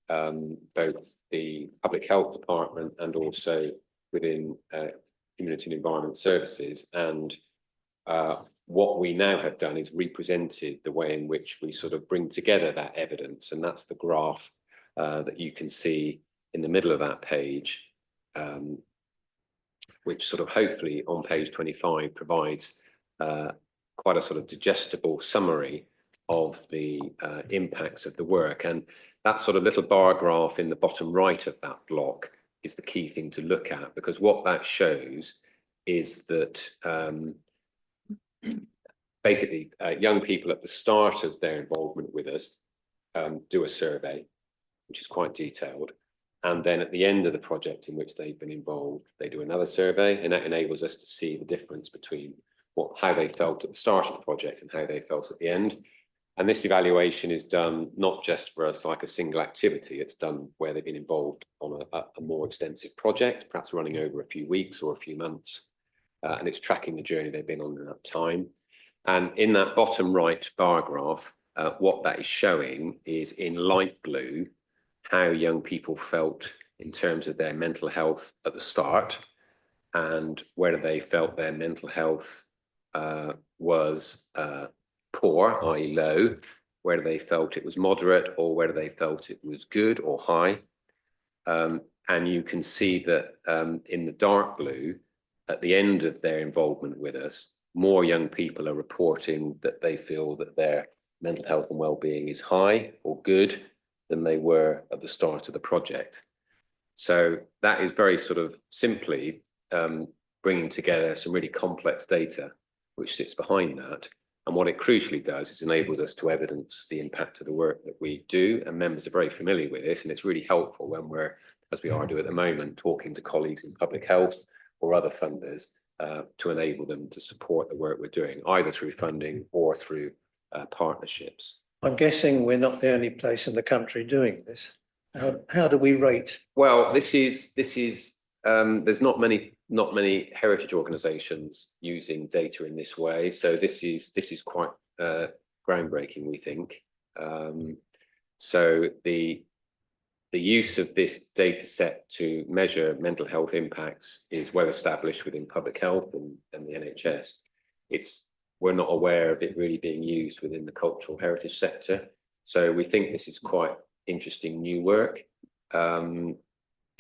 both the Public Health Department and also within Community and Environment Services. And what we now have done is represented the way in which we sort of bring together that evidence. And that's the graph that you can see in the middle of that page. which sort of hopefully on page 25 provides quite a sort of digestible summary of the impacts of the work. And that sort of little bar graph in the bottom right of that block is the key thing to look at, because what that shows is that basically young people at the start of their involvement with us do a survey, which is quite detailed. And then at the end of the project in which they've been involved, they do another survey, and that enables us to see the difference between how they felt at the start of the project and how they felt at the end. And this evaluation is done not just for us like a single activity, it's done where they've been involved on a more extensive project, perhaps running over a few weeks or a few months. And it's tracking the journey they've been on in that time. And in that bottom right bar graph, what that is showing is in light blue, how young people felt in terms of their mental health at the start, and whether they felt their mental health was poor, i.e. low, whether they felt it was moderate, or whether they felt it was good or high. And you can see that in the dark blue, at the end of their involvement with us, more young people are reporting that they feel that their mental health and well-being is high or good than they were at the start of the project. So that is very sort of simply bringing together some really complex data which sits behind that. And what it crucially does is enables us to evidence the impact of the work that we do. And members are very familiar with this, and it's really helpful when we're, as we are doing at the moment, talking to colleagues in public health or other funders to enable them to support the work we're doing, either through funding or through partnerships. I'm guessing we're not the only place in the country doing this. How do we rate? Well, there's not many heritage organisations using data in this way, so this is quite groundbreaking, we think. So the use of this data set to measure mental health impacts is well established within public health and the NHS. We're not aware of it really being used within the cultural heritage sector, so we think this is quite interesting new work.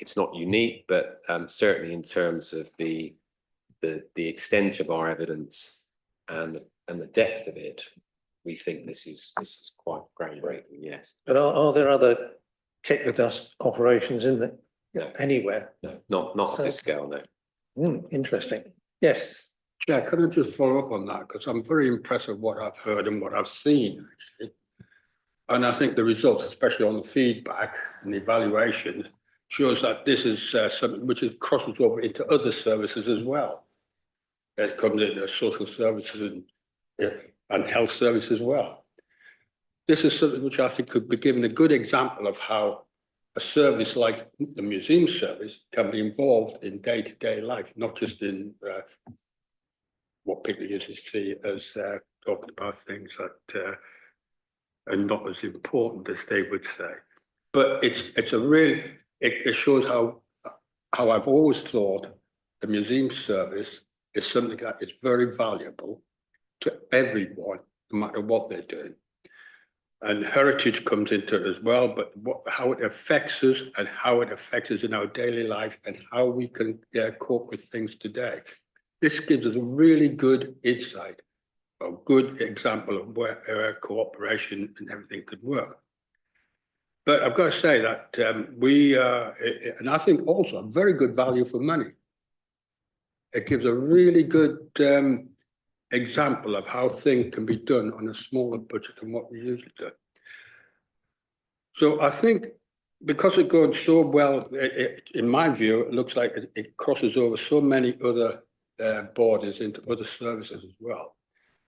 It's not unique, but certainly in terms of the extent of our evidence and the depth of it, we think this is quite groundbreaking. Yes. But are there other kick the dust operations in there? No. Anywhere? No, not at this scale. No. Interesting. Yes. Yeah, can I just follow up on that? Because I'm very impressed with what I've heard and what I've seen, actually. And I think the results, especially on the feedback and the evaluation, shows that this is something which crosses over into other services as well. It comes into social services and health services as well. This is something which I think could be given a good example of how a service like the museum service can be involved in day-to-day life, not just in what people usually see as talking about things that are not as important as they would say. But it's a really, it shows how I've always thought the museum service is something that is very valuable to everyone, no matter what they're doing. And heritage comes into it as well, but how it affects us and how it affects us in our daily life and how we can cope with things today. This gives us a really good insight, a good example of where cooperation and everything could work. But I've got to say that and I think also a very good value for money. It gives a really good example of how things can be done on a smaller budget than what we usually do. So I think because it's going so well, in my view, it looks like it crosses over so many other borders into other services as well.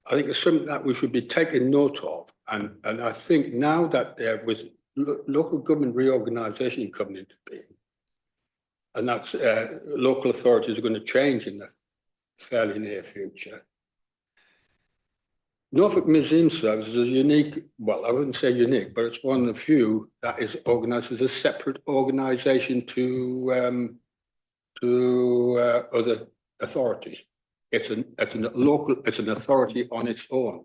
I think it's something that we should be taking note of. And I think now that there was local government reorganisation coming into being, and that's local authorities are going to change in the fairly near future. Norfolk Museum Services is unique, well, I wouldn't say unique, but it's one of the few that is organised as a separate organisation to other authorities. It's an authority on its own.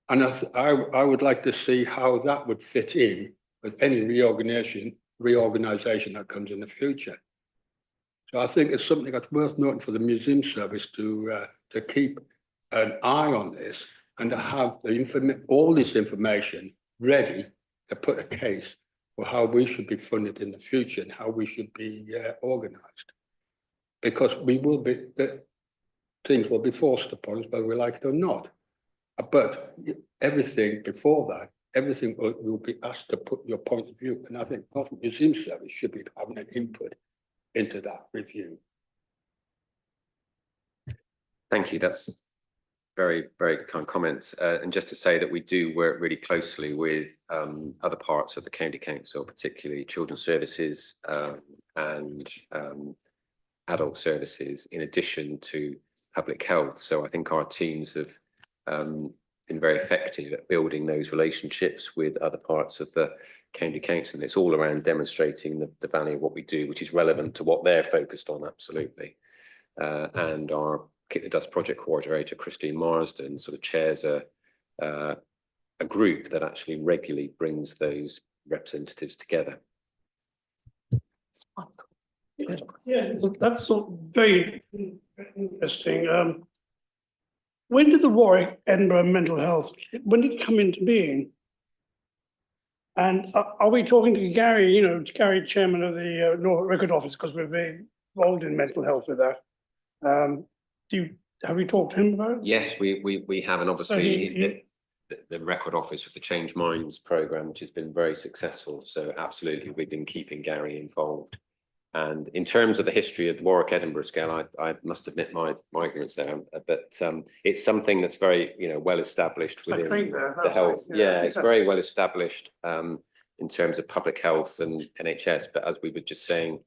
And I would like to see how that would fit in with any reorganisation that comes in the future. So I think it's something that's worth noting for the museum service to keep an eye on this and to have all this information ready to put a case for how we should be funded in the future and how we should be organised. Because things will be forced upon us, whether we like it or not. But everything before that, everything will be asked to put your point of view. And I think Norfolk Museum Service should be having an input into that review. Thank you. That's very, very kind comments. And just to say that we do work really closely with other parts of the County Council, particularly Children's Services and Adult Services, in addition to Public Health. So I think our teams have been very effective at building those relationships with other parts of the County Council. And it's all around demonstrating the value of what we do, which is relevant to what they're focused on, absolutely. And our Kick the Dust project coordinator, Christine Marsden, sort of chairs a group that actually regularly brings those representatives together. Yeah, that's very interesting. When did the Warwick Edinburgh Mental Health, when did it come into being? And are we talking to Gary, Gary, chairman of the Norfolk Record Office, because we're very involved in mental health with that. Have we talked to him about it? Yes, we have, and obviously the Record Office with the Change Minds programme, which has been very successful. So absolutely, we've been keeping Gary involved. And in terms of the history of the Warwick Edinburgh scale, I must admit my ignorance there, but it's something that's very well established within the health. Yeah, it's very well established in terms of public health and NHS. But as we were just saying,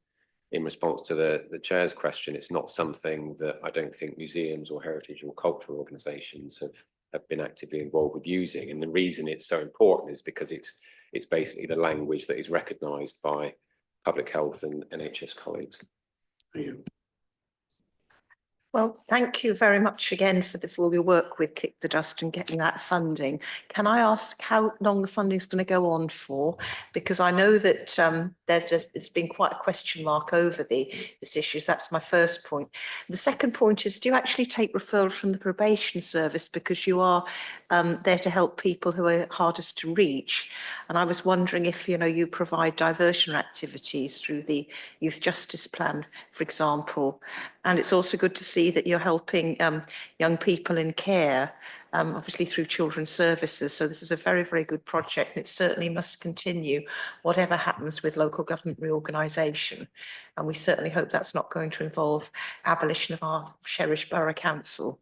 in response to the chair's question, it's not something that I don't think museums or heritage or cultural organisations have been actively involved with using. And the reason it's so important is because it's basically the language that is recognised by public health and NHS colleagues. Thank you. Well, thank you very much again for all your work with Kick the Dust and getting that funding. Can I ask how long the funding is going to go on for? Because I know that it's been quite a question mark over this issue. So that's my first point. The second point is, do you actually take referrals from the probation service, because you are there to help people who are hardest to reach? And I was wondering if you provide diversion activities through the Youth Justice Plan, for example. And it's also good to see that you're helping young people in care, obviously through Children's Services. So this is a very, very good project, and it certainly must continue whatever happens with local government reorganisation. And we certainly hope that's not going to involve abolition of our cherished borough council.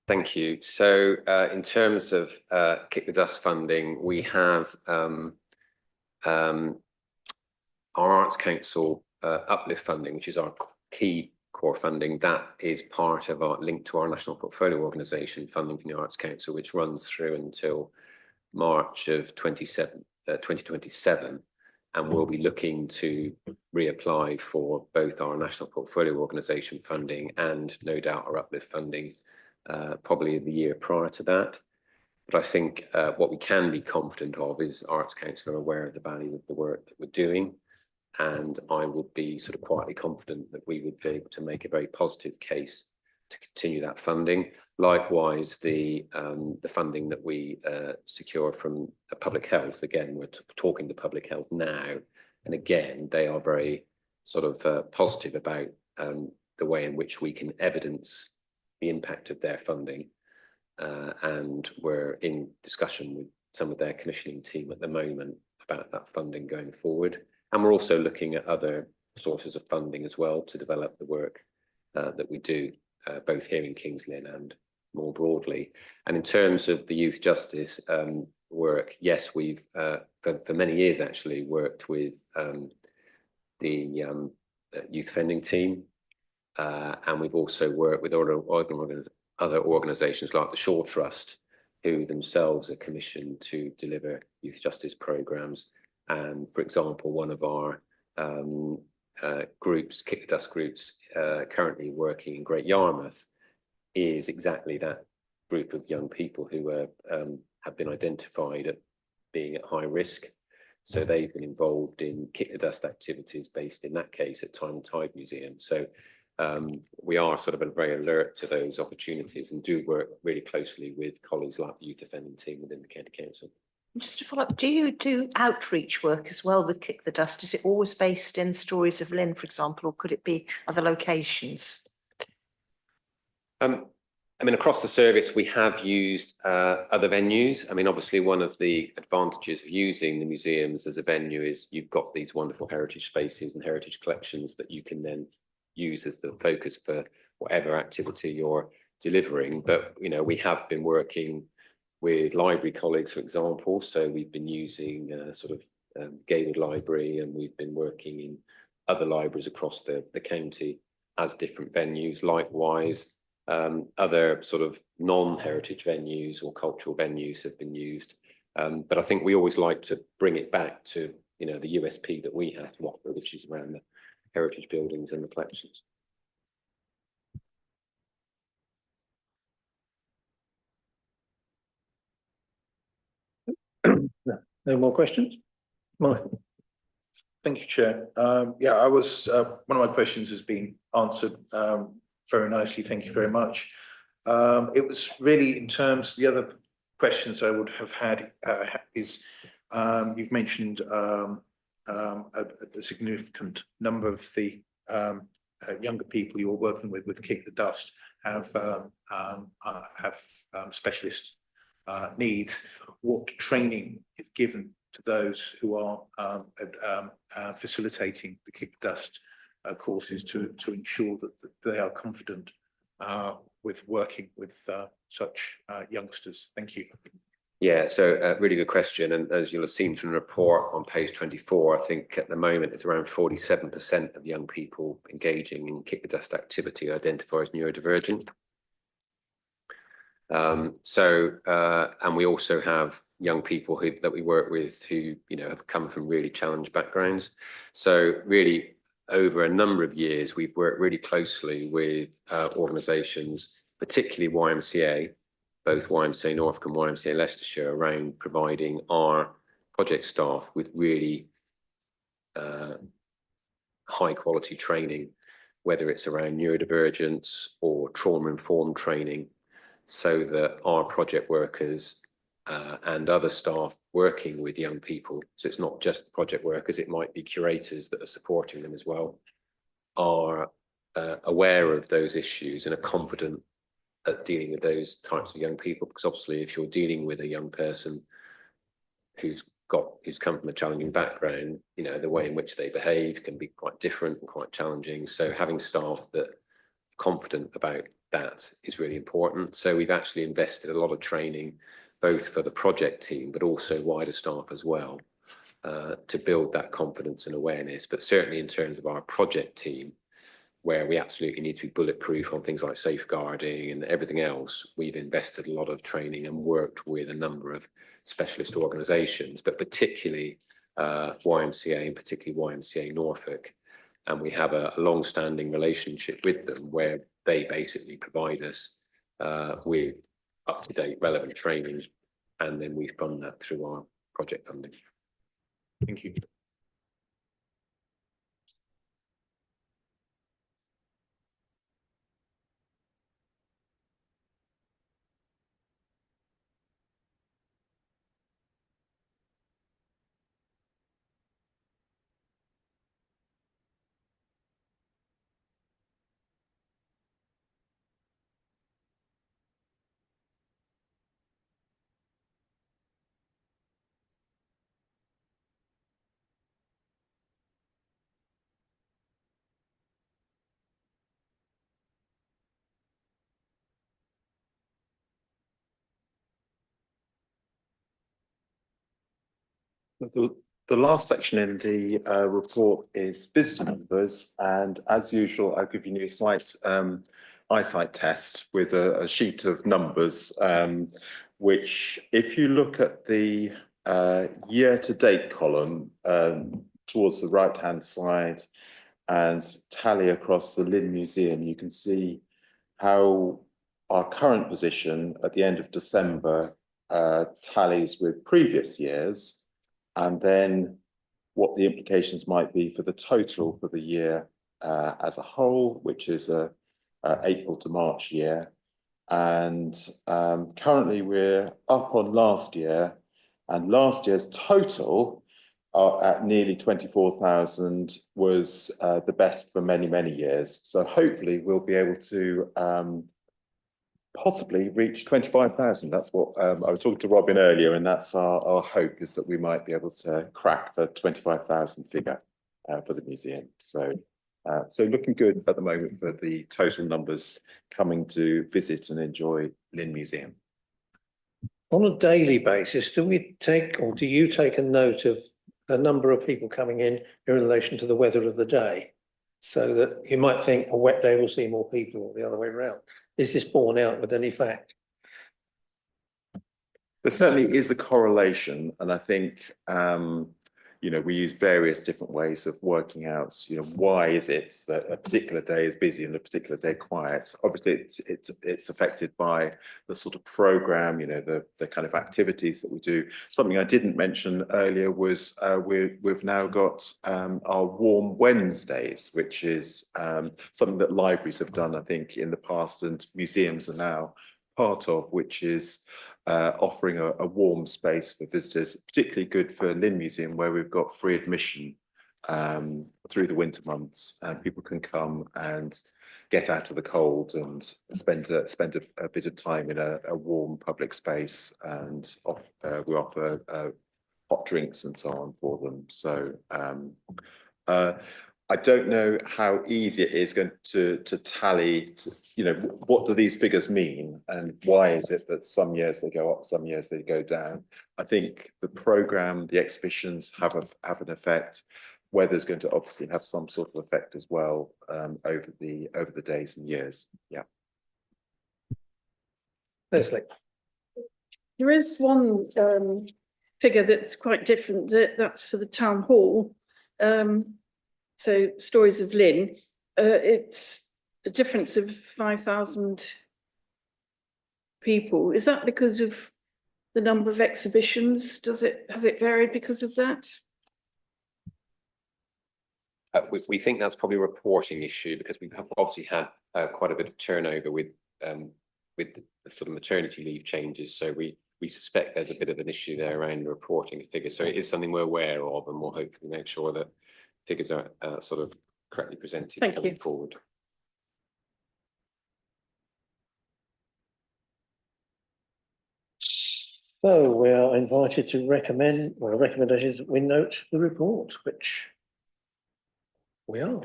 Thank you. So in terms of Kick the Dust funding, we have our Arts Council uplift funding, which is our key core funding. That is part of our link to our national portfolio organisation funding from the Arts Council, which runs through until March of 2027, and we'll be looking to reapply for both our national portfolio organisation funding and no doubt our uplift funding probably the year prior to that. But I think what we can be confident of is Arts Council are aware of the value of the work that we're doing. And I would be sort of quietly confident that we would be able to make a very positive case to continue that funding. Likewise, the funding that we secure from public health, again, we're talking to public health now, and again, they are very sort of positive about the way in which we can evidence the impact of their funding. And we're in discussion with some of their commissioning team at the moment about that funding going forward. And we're also looking at other sources of funding as well to develop the work that we do, both here in King's Lynn and more broadly. And in terms of the youth justice work, yes, we've for many years actually worked with the youth offending team, and we've also worked with other organisations like the Shaw Trust, who themselves are commissioned to deliver youth justice programmes. And for example, one of our groups, Kick the Dust groups, currently working in Great Yarmouth, is exactly that group of young people who have been identified at being at high risk. So they've been involved in kick the dust activities based in that case at Time and Tide Museum. So we are sort of very alert to those opportunities and do work really closely with colleagues like the youth offending team within the County Council. Just to follow up, do you do outreach work as well with Kick the Dust? Is it always based in Stories of Lynn, for example, or could it be other locations? I mean, across the service, we have used other venues. I mean, obviously, one of the advantages of using the museums as a venue is you've got these wonderful heritage spaces and heritage collections that you can then use as the focus for whatever activity you're delivering. But, you know, we have been working with library colleagues, for example. So we've been using Gaywood Library, and we've been working in other libraries across the county as different venues. Likewise, other sort of non-heritage venues or cultural venues have been used. But I think we always like to bring it back to, you know, the USP that we have to offer, which is around the heritage buildings and the collections. No more questions? Mike? Thank you, Chair. Yeah, I was, one of my questions has been answered very nicely. Thank you very much. It was really in terms, the other questions I would have had is, you've mentioned a significant number of the younger people you're working with Kick the Dust have specialist needs. What training is given to those who are facilitating the Kick the Dust courses to ensure that they are confident with working with such youngsters? Thank you. Yeah, so a really good question. And as you'll have seen from the report on page 24, I think at the moment it's around 47% of young people engaging in Kick the Dust activity identify as neurodivergent. And we also have young people that we work with who, you know, have come from really challenged backgrounds. So really, over a number of years, we've worked really closely with organisations, particularly YMCA, both YMCA Norfolk and YMCA Leicestershire, around providing our project staff with really high quality training, whether it's around neurodivergence or trauma-informed training, so that our project workers and other staff working with young people, so it's not just the project workers, it might be curators that are supporting them as well, are aware of those issues and are confident at dealing with those types of young people. Because obviously if you're dealing with a young person who's come from a challenging background, you know, the way in which they behave can be quite different and quite challenging. So having staff that are confident about that is really important. So we've actually invested a lot of training, both for the project team, but also wider staff as well, to build that confidence and awareness. But certainly in terms of our project team, where we absolutely need to be bulletproof on things like safeguarding and everything else, we've invested a lot of training and worked with a number of specialist organisations, but particularly YMCA and particularly YMCA Norfolk. And we have a long-standing relationship with them where they basically provide us with up-to-date relevant training, and then we fund that through our project funding. Thank you. The last section in the report is visitor numbers, and as usual, I'll give you a slight eyesight test with a sheet of numbers, which, if you look at the year-to-date column towards the right-hand side and tally across the Lynn Museum, you can see how our current position at the end of December tallies with previous years. and then what the implications might be for the total for the year as a whole, which is a April to March year. And currently we're up on last year, and last year's total at nearly 24,000 was the best for many, many years. So hopefully we'll be able to possibly reach 25,000. That's what I was talking to Robin earlier, and that's our hope, is that we might be able to crack the 25,000 figure for the museum. So looking good at the moment for the total numbers coming to visit and enjoy Lynn Museum. On a daily basis, do we take, or do you take a note of the number of people coming in relation to the weather of the day? So that you might think a wet day will see more people, or the other way around. Is this borne out with any fact? There certainly is a correlation, and I think you know, we use various different ways of working out, you know, why is it that a particular day is busy and a particular day quiet. Obviously, it's affected by the sort of program, you know, the kind of activities that we do. Something I didn't mention earlier was we've now got our Warm Wednesdays, which is something that libraries have done, I think, in the past, and museums are now part of, which is offering a warm space for visitors, particularly good for Lynn Museum, where we've got free admission through the winter months, and people can come and get out of the cold and spend a bit of time in a warm public space, and we offer hot drinks and so on for them. So I don't know how easy it is going to tally, you know, what do these figures mean, and why is it that some years they go up, some years they go down. I think the programme, the exhibitions have an effect. Weather's going to obviously have some sort of effect as well over the days and years. Yeah. Leslie. There is one figure that's quite different. That's for the town hall. So Stories of Lynn. It's a difference of 5,000 people. Is that because of the number of exhibitions? Has it varied because of that? We think that's probably a reporting issue, because we've obviously had quite a bit of turnover with the sort of maternity leave changes. So we suspect there's a bit of an issue there around reporting figures. So it is something we're aware of, and we'll hopefully make sure that figures are sort of correctly presented going forward. So we are invited to recommend, well, the recommendation is that we note the report, which we are.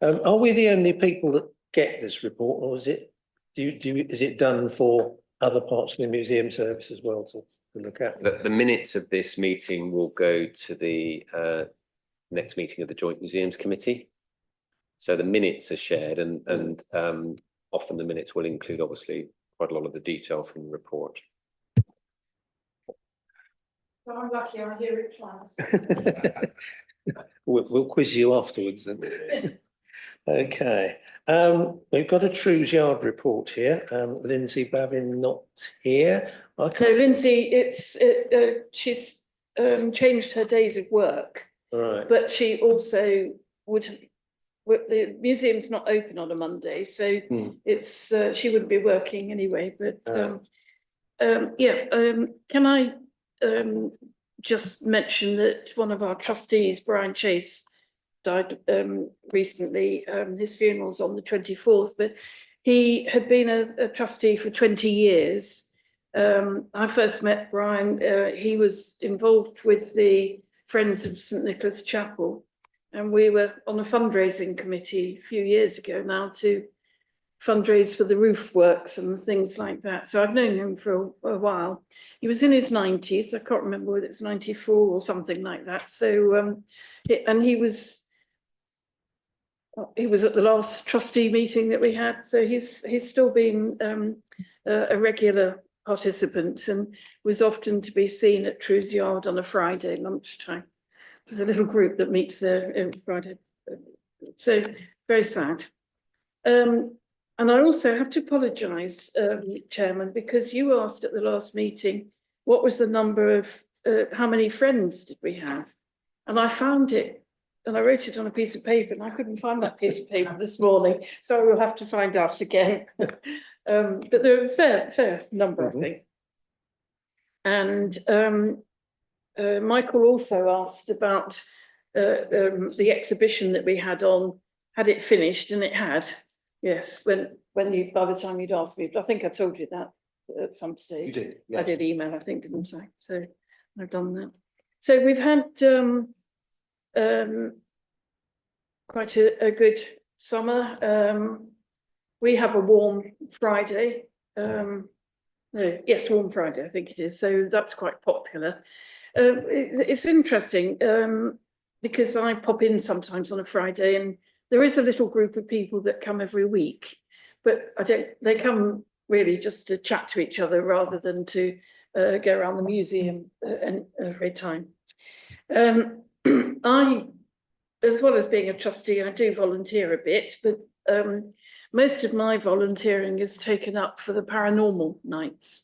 Are we the only people that get this report, or is it is it done for other parts of the museum service as well to look at? The minutes of this meeting will go to the next meeting of the Joint Museums Committee. So the minutes are shared, and often the minutes will include obviously quite a lot of the detail from the report. So I'm lucky I hear it twice. We'll quiz you afterwards then. Okay. We've got a Trews Yard report here. Lindsay Bavin not here. No, Lindsay, she's changed her days of work. Right. But she also the museum's not open on a Monday, so it's she wouldn't be working anyway. But can I just mention that one of our trustees, Brian Chase, died recently. His funeral's on the 24th, but he had been a trustee for 20 years. I first met Brian. He was involved with the Friends of St Nicholas Chapel, and we were on a fundraising committee a few years ago now to fundraise for the roof works and things like that. So I've known him for a while. He was in his 90s. I can't remember whether it's 94 or something like that. So he was at the last trustee meeting that we had. So he's still been a regular participant, and was often to be seen at Trews Yard on a Friday lunchtime. There's a little group that meets there every Friday. So very sad. And I also have to apologise, Chairman, because you asked at the last meeting what was the number of how many friends did we have? And I found it, and I wrote it on a piece of paper, and I couldn't find that piece of paper this morning, so we'll have to find out again. But there are a fair number, I think. And Michael also asked about the exhibition that we had on, had it finished, and it had. Yes, when you, by the time you'd asked me, but I think I told you that at some stage. You did, I yes. did email, I think, didn't I? So I've done that. So we've had quite a good summer. We have a warm Friday. No, yes, warm Friday, I think it is. So that's quite popular. It's interesting because I pop in sometimes on a Friday, and there is a little group of people that come every week, but they come really just to chat to each other rather than to go around the museum every time. I, as well as being a trustee, I do volunteer a bit, but most of my volunteering is taken up for the paranormal nights.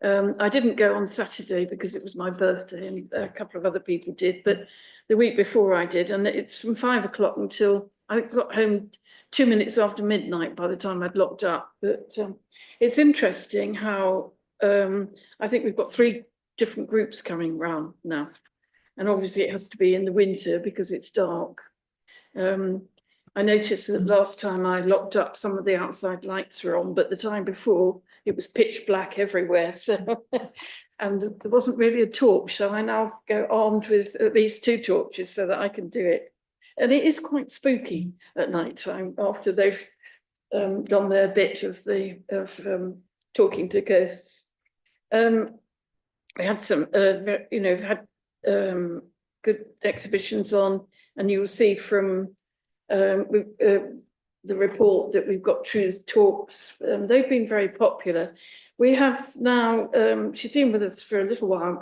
I didn't go on Saturday because it was my birthday and a couple of other people did, but the week before I did, and it's from 5 o'clock until I got home 2 minutes after midnight by the time I'd locked up. But it's interesting how I think we've got 3 different groups coming round now. And obviously it has to be in the winter because it's dark. I noticed that last time I locked up, some of the outside lights were on, but the time before it was pitch black everywhere. So, and there wasn't really a torch. So I now go armed with at least 2 torches so that I can do it. And it is quite spooky at night time after they've done their bit of talking to ghosts. We had some, we've had good exhibitions on, and you will see from the report that we've got Truth Talks. They've been very popular. We have now, she's been with us for a little while,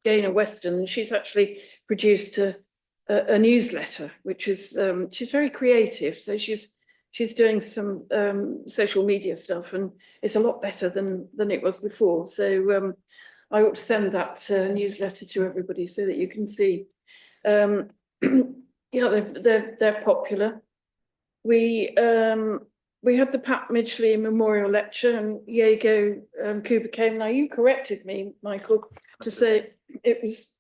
Gaynor Weston, and she's actually produced a newsletter, which is, she's very creative. So she's doing some social media stuff, and it's a lot better than it was before. So I ought to send that newsletter to everybody so that you can see. Yeah, they're popular. We had the Pat Midgley Memorial Lecture, and Diego Cooper came. Now you corrected me, Michael, to say it was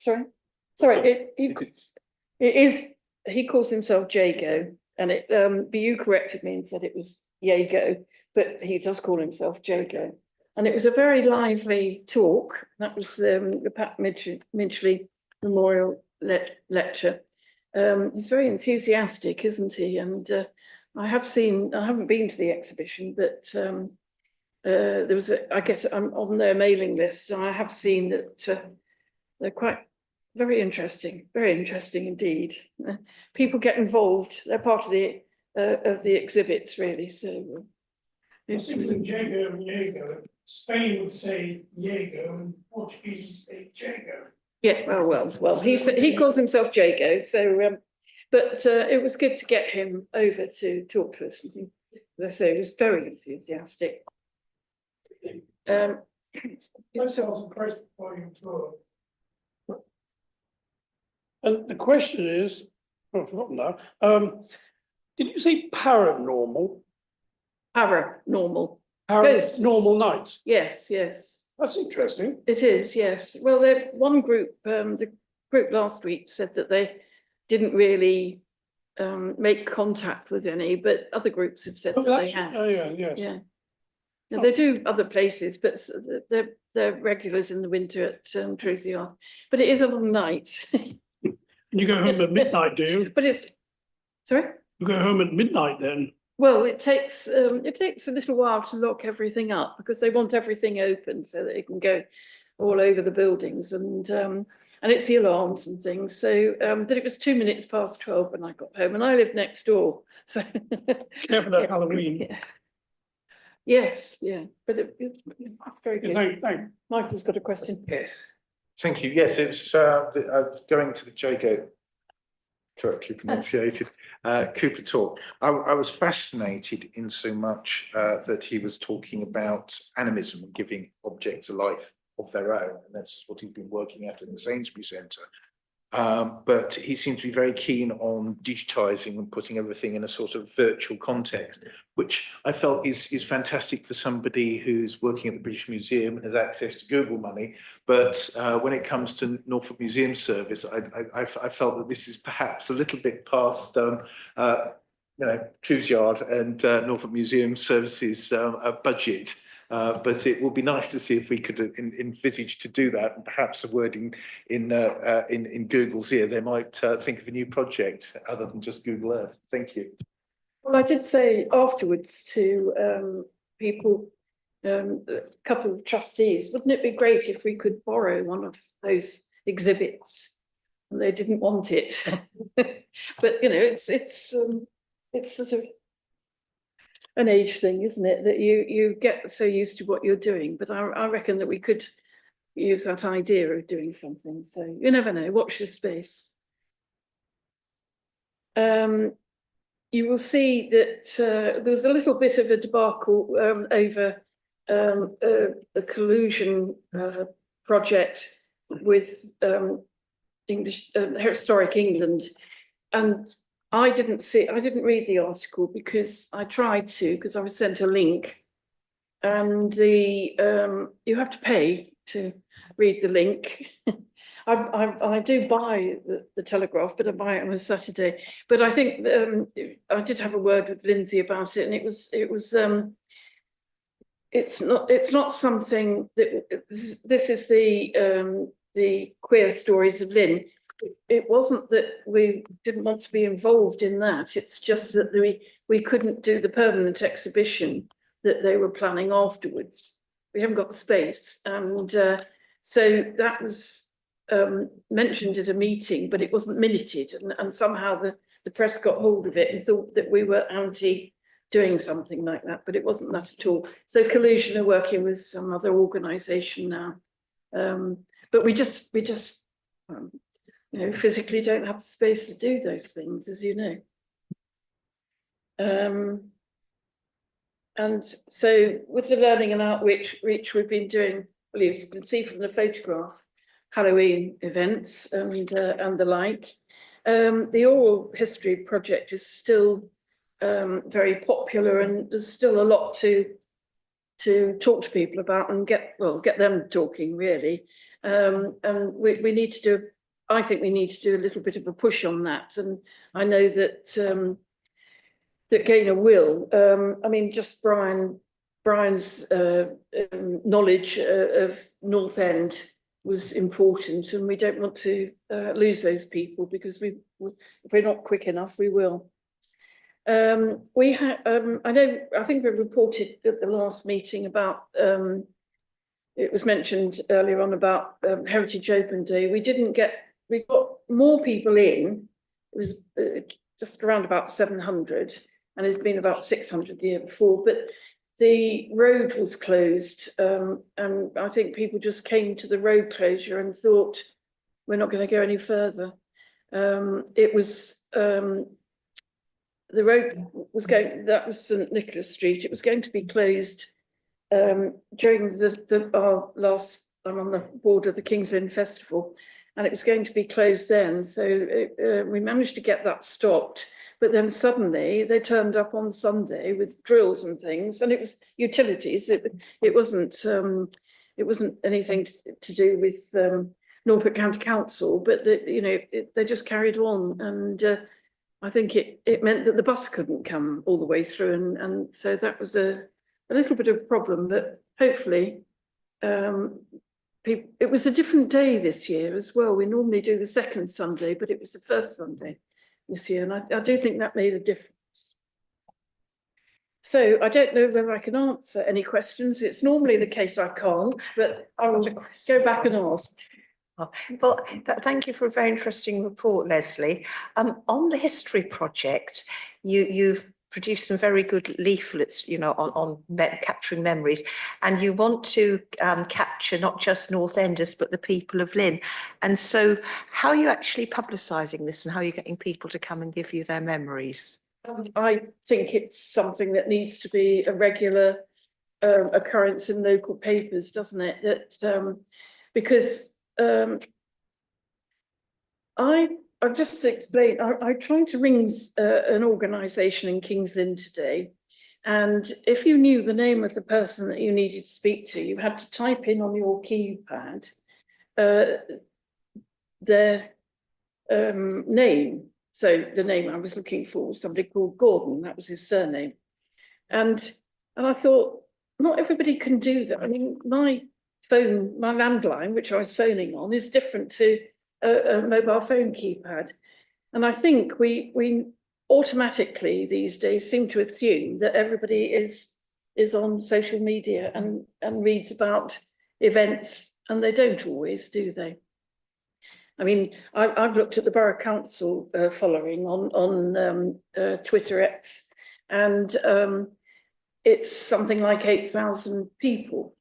it is. He calls himself Jago, and but you corrected me and said it was Diego, but he does call himself Jago. And it was a very lively talk. That was the Pat Midgley Memorial Lecture. He's very enthusiastic, isn't he? And I haven't been to the exhibition, but there was I'm on their mailing list, so I have seen that they're quite very interesting indeed. People get involved; they're part of the exhibits, really. So, Jago and Diego. Spain would say Diego, and Portuguese would say Jago. Yeah, well, he calls himself Jago, so but it was good to get him over to talk to us. As I say, he was very enthusiastic. I was impressed by your tour. And the question is, I've forgotten now. Did you say paranormal? Paranormal. Paranormal nights. Yes. That's interesting. It is, yes. Well, one group, the group last week said that they didn't really make contact with any, but other groups have said that they have. Oh, yeah, yes. Yeah. Now, they do other places, but they're regulars in the winter at Truth Art. But it is a long night. And you go home at midnight, do you? But it's, sorry? You go home at midnight then? Well, it takes a little while to lock everything up because they want everything open so that it can go all over the buildings, and it's the alarms and things. So, but it was 2 minutes past 12 when I got home, and I live next door. So Careful that Halloween. Yeah. Yes, yeah, but it's very good. Thank you. Michael's got a question. Yes, thank you. Yes, it's going to the Jago, correctly pronunciated, Cooper talk. I was fascinated in so much that he was talking about animism and giving objects a life of their own, and that's what he's been working at in the Sainsbury Centre. But he seemed to be very keen on digitising and putting everything in a sort of virtual context, which I felt is fantastic for somebody who's working at the British Museum and has access to Google money. But when it comes to Norfolk Museum Service, I felt that this is perhaps a little bit past True's Yard and Norfolk Museum Services budget. But it will be nice to see if we could envisage to do that, and perhaps a wording in Google's ear. They might think of a new project other than just Google Earth. Thank you. Well, I did say afterwards to people, a couple of trustees, wouldn't it be great if we could borrow one of those exhibits? And they didn't want it. But, you know, it's sort of an age thing, isn't it? That you get so used to what you're doing. But I reckon that we could use that idea of doing something. So you never know, watch this space. You will see that there was a little bit of a debacle over a collusion project with English Historic England, and I didn't read the article because I tried to, because I was sent a link, and you have to pay to read the link. I do buy the Telegraph, but I buy it on a Saturday. But I think I did have a word with Lindsay about it, and it's not something that this is the queer stories of Lynn. It wasn't that we didn't want to be involved in that. It's just that we couldn't do the permanent exhibition that they were planning afterwards. We haven't got the space, and so that was mentioned at a meeting, but it wasn't minuted, and somehow the press got hold of it and thought that we were anti doing something like that, but it wasn't that at all. So Collusion are working with some other organisation now, but we just you know, physically don't have the space to do those things, as you know. And so with the learning and outreach we've been doing, well, you can see from the photograph, Halloween events and the like. The oral history project is still very popular, and there's still a lot to talk to people about and get them talking, really. And we need to do, I think we need to do a little bit of a push on that, and I know that that Gaynor will. I mean, just Brian's knowledge of North End was important, and we don't want to lose those people, because if we're not quick enough, we will. We had, I think we reported at the last meeting about, it was mentioned earlier on about Heritage Open Day. We got more people in. It was just around about 700, and it's been about 600 the year before, but the road was closed, and I think people just came to the road closure and thought, we're not going to go any further. It was the road was going, that was St Nicholas Street. It was going to be closed during our last, I'm on the board of the King's Inn Festival, and it was going to be closed then. So we managed to get that stopped. But then suddenly they turned up on Sunday with drills and things, and it was utilities. It wasn't anything to do with Norfolk County Council, but they just carried on, and I think it meant that the bus couldn't come all the way through, and so that was a little bit of a problem. But hopefully, it was a different day this year as well. We normally do the second Sunday, but it was the first Sunday this year, and I do think that made a difference. So I don't know whether I can answer any questions. It's normally the case I can't, but I will go back and ask. Well, thank you for a very interesting report, Leslie. On the history project, you've produced some very good leaflets, on capturing memories, and you want to capture not just North Enders, but the people of Lynn. And so how are you actually publicising this, and how are you getting people to come and give you their memories? I think it's something that needs to be a regular occurrence in local papers, doesn't it? That because I've just explained, I'm trying to ring an organisation in King's Lynn today. And if you knew the name of the person that you needed to speak to, you had to type in on your keypad their name. So the name I was looking for was somebody called Gordon, that was his surname. And I thought, not everybody can do that. I mean, my phone, my landline, which I was phoning on, is different to a mobile phone keypad. And I think we automatically these days seem to assume that everybody is on social media and reads about events, and they don't always, do they? I mean, I've looked at the Borough Council following on Twitter X, and it's something like 8,000 people.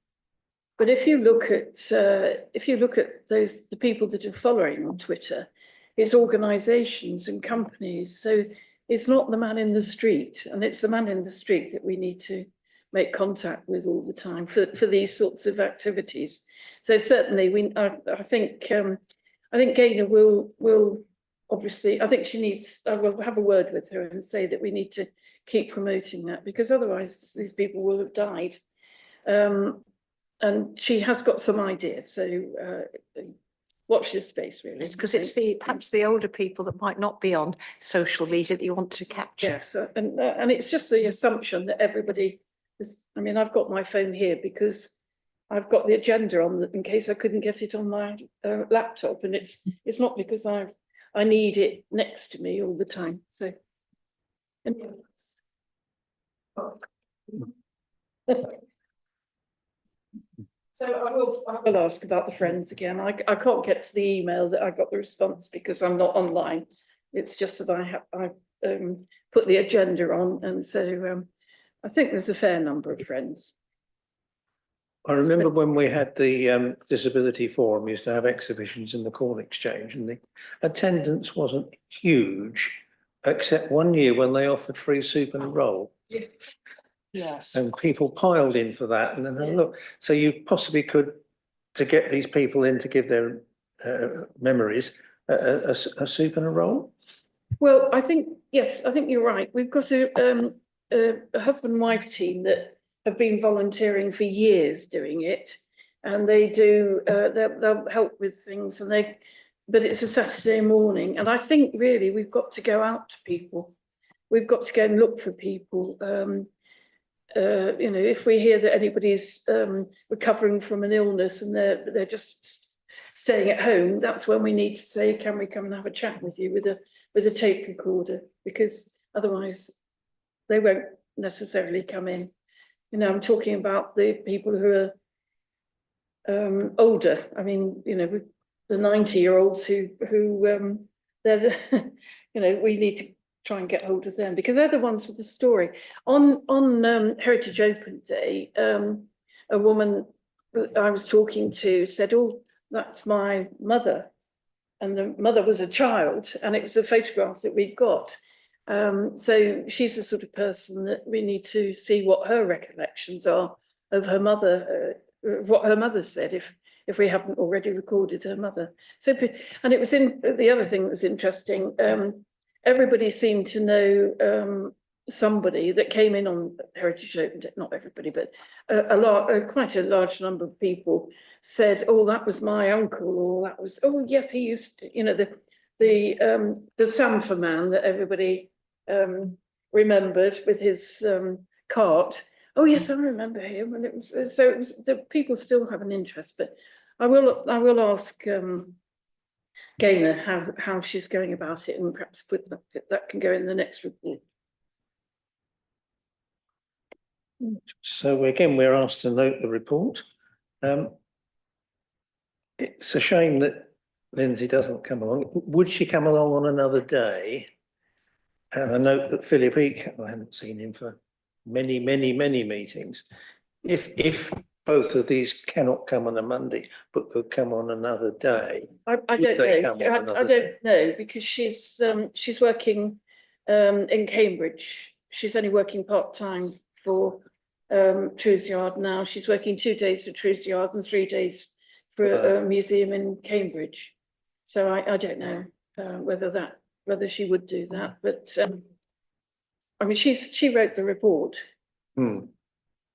But if you look at the people that are following on Twitter, it's organisations and companies. So it's not the man in the street, and it's the man in the street that we need to make contact with all the time for these sorts of activities. So certainly, I think Gaynor will obviously. I think she needs. I will have a word with her and say that we need to keep promoting that, because otherwise these people will have died. And she has got some ideas, so watch this space, really. It's because it's perhaps the older people that might not be on social media that you want to capture. Yes, and it's just the assumption that everybody is. I mean, I've got my phone here because I've got the agenda on in case I couldn't get it on my laptop, and it's not because I need it next to me all the time. So. So I will ask about the friends again. I can't get to the email that I got the response because I'm not online. It's just that I put the agenda on, and so I think there's a fair number of friends. I remember when we had the disability forum, we used to have exhibitions in the Corn Exchange, and the attendance wasn't huge, except one year when they offered free soup and a roll. Yes. And people piled in for that, and then look, so you possibly could, to get these people in to give their memories, a soup and a roll. Well, I think, yes, I think you're right. We've got a husband and wife team that have been volunteering for years doing it, and they do. They'll help with things, but it's a Saturday morning, and I think really we've got to go out to people. We've got to go and look for people. You know, if we hear that anybody's recovering from an illness and they're just staying at home, that's when we need to say, can we come and have a chat with you with a tape recorder, because otherwise they won't necessarily come in. You know, I'm talking about the people who are older. I mean, you know, the 90-year-olds who they're, you know, we need to try and get hold of them, because they're the ones with the story. On Heritage Open Day, a woman I was talking to said, "Oh, that's my mother," and the mother was a child, and it was a photograph that we'd got. So she's the sort of person that we need to see what her recollections are of her mother, what her mother said, if we haven't already recorded her mother. So, and it was the other thing that was interesting. Everybody seemed to know somebody that came in on Heritage Open Day. Not everybody, but quite a large number of people said, "Oh, that was my uncle," or "That was, oh yes, he used to," you know, the Sanford man that everybody remembered with his cart. Oh yes, I remember him. And it was the people still have an interest, but I will ask Gaynor how she's going about it, and perhaps put that can go in the next report. So again, we're asked to note the report. It's a shame that Lindsay doesn't come along. Would she come along on another day? And I note that Philip Eek, I haven't seen him for many meetings. If both of these cannot come on a Monday, but could come on another day, I don't know, because she's working in Cambridge. She's only working part-time for Truth Yard now. She's working 2 days for Truth Yard and 3 days for a museum in Cambridge. So I don't know whether she would do that, but I mean, she wrote the report.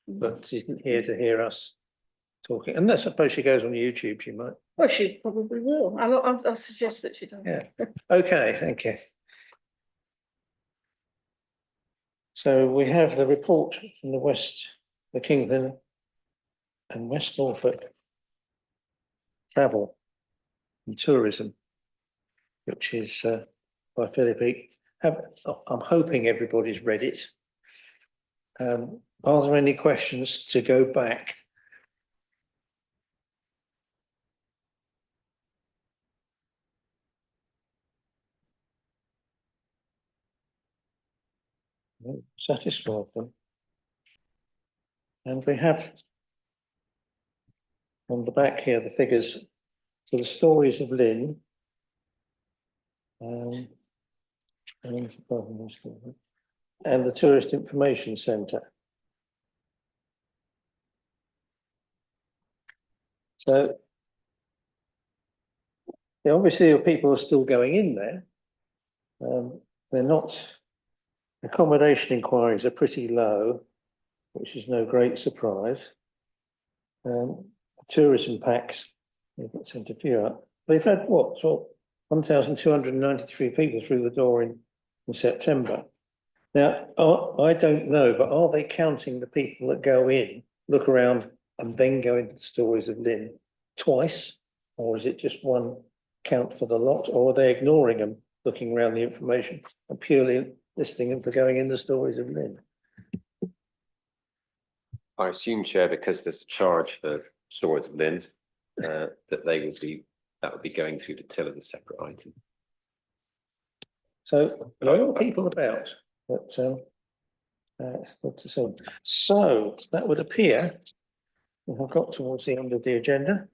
But she's not here to hear us talking. And I suppose she goes on YouTube, she might. Well, she probably will. I'll suggest that she does. Yeah. Okay, thank you. So we have the report from the Kingdom and West Norfolk Travel and Tourism, which is by Philip. I'm hoping everybody's read it. Are there any questions to go back? Satisfied them. And we have on the back here the figures for the stories of Lynn. And the Tourist Information Centre. So obviously people are still going in there. They're not, accommodation inquiries are pretty low, which is no great surprise. Tourism packs, they've sent a few out. They've had what, so 1,293 people through the door in September. Now, I don't know, but are they counting the people that go in, look around and then go into the stories of Lynn twice? Or is it just one count for the lot? Or are they ignoring them, looking around the information and purely listing them for going in the stories of Lynn? I assume, Chair, because there's a charge for stories of Lynn, that would be going through the till as a separate item. So there are people about, but so that would appear we have got towards the end of the agenda.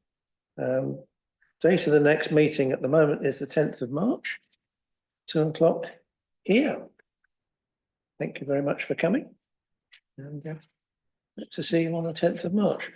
Date of the next meeting at the moment is the 10th of March, 2 o'clock here. Thank you very much for coming, and hope to see you on the 10th of March.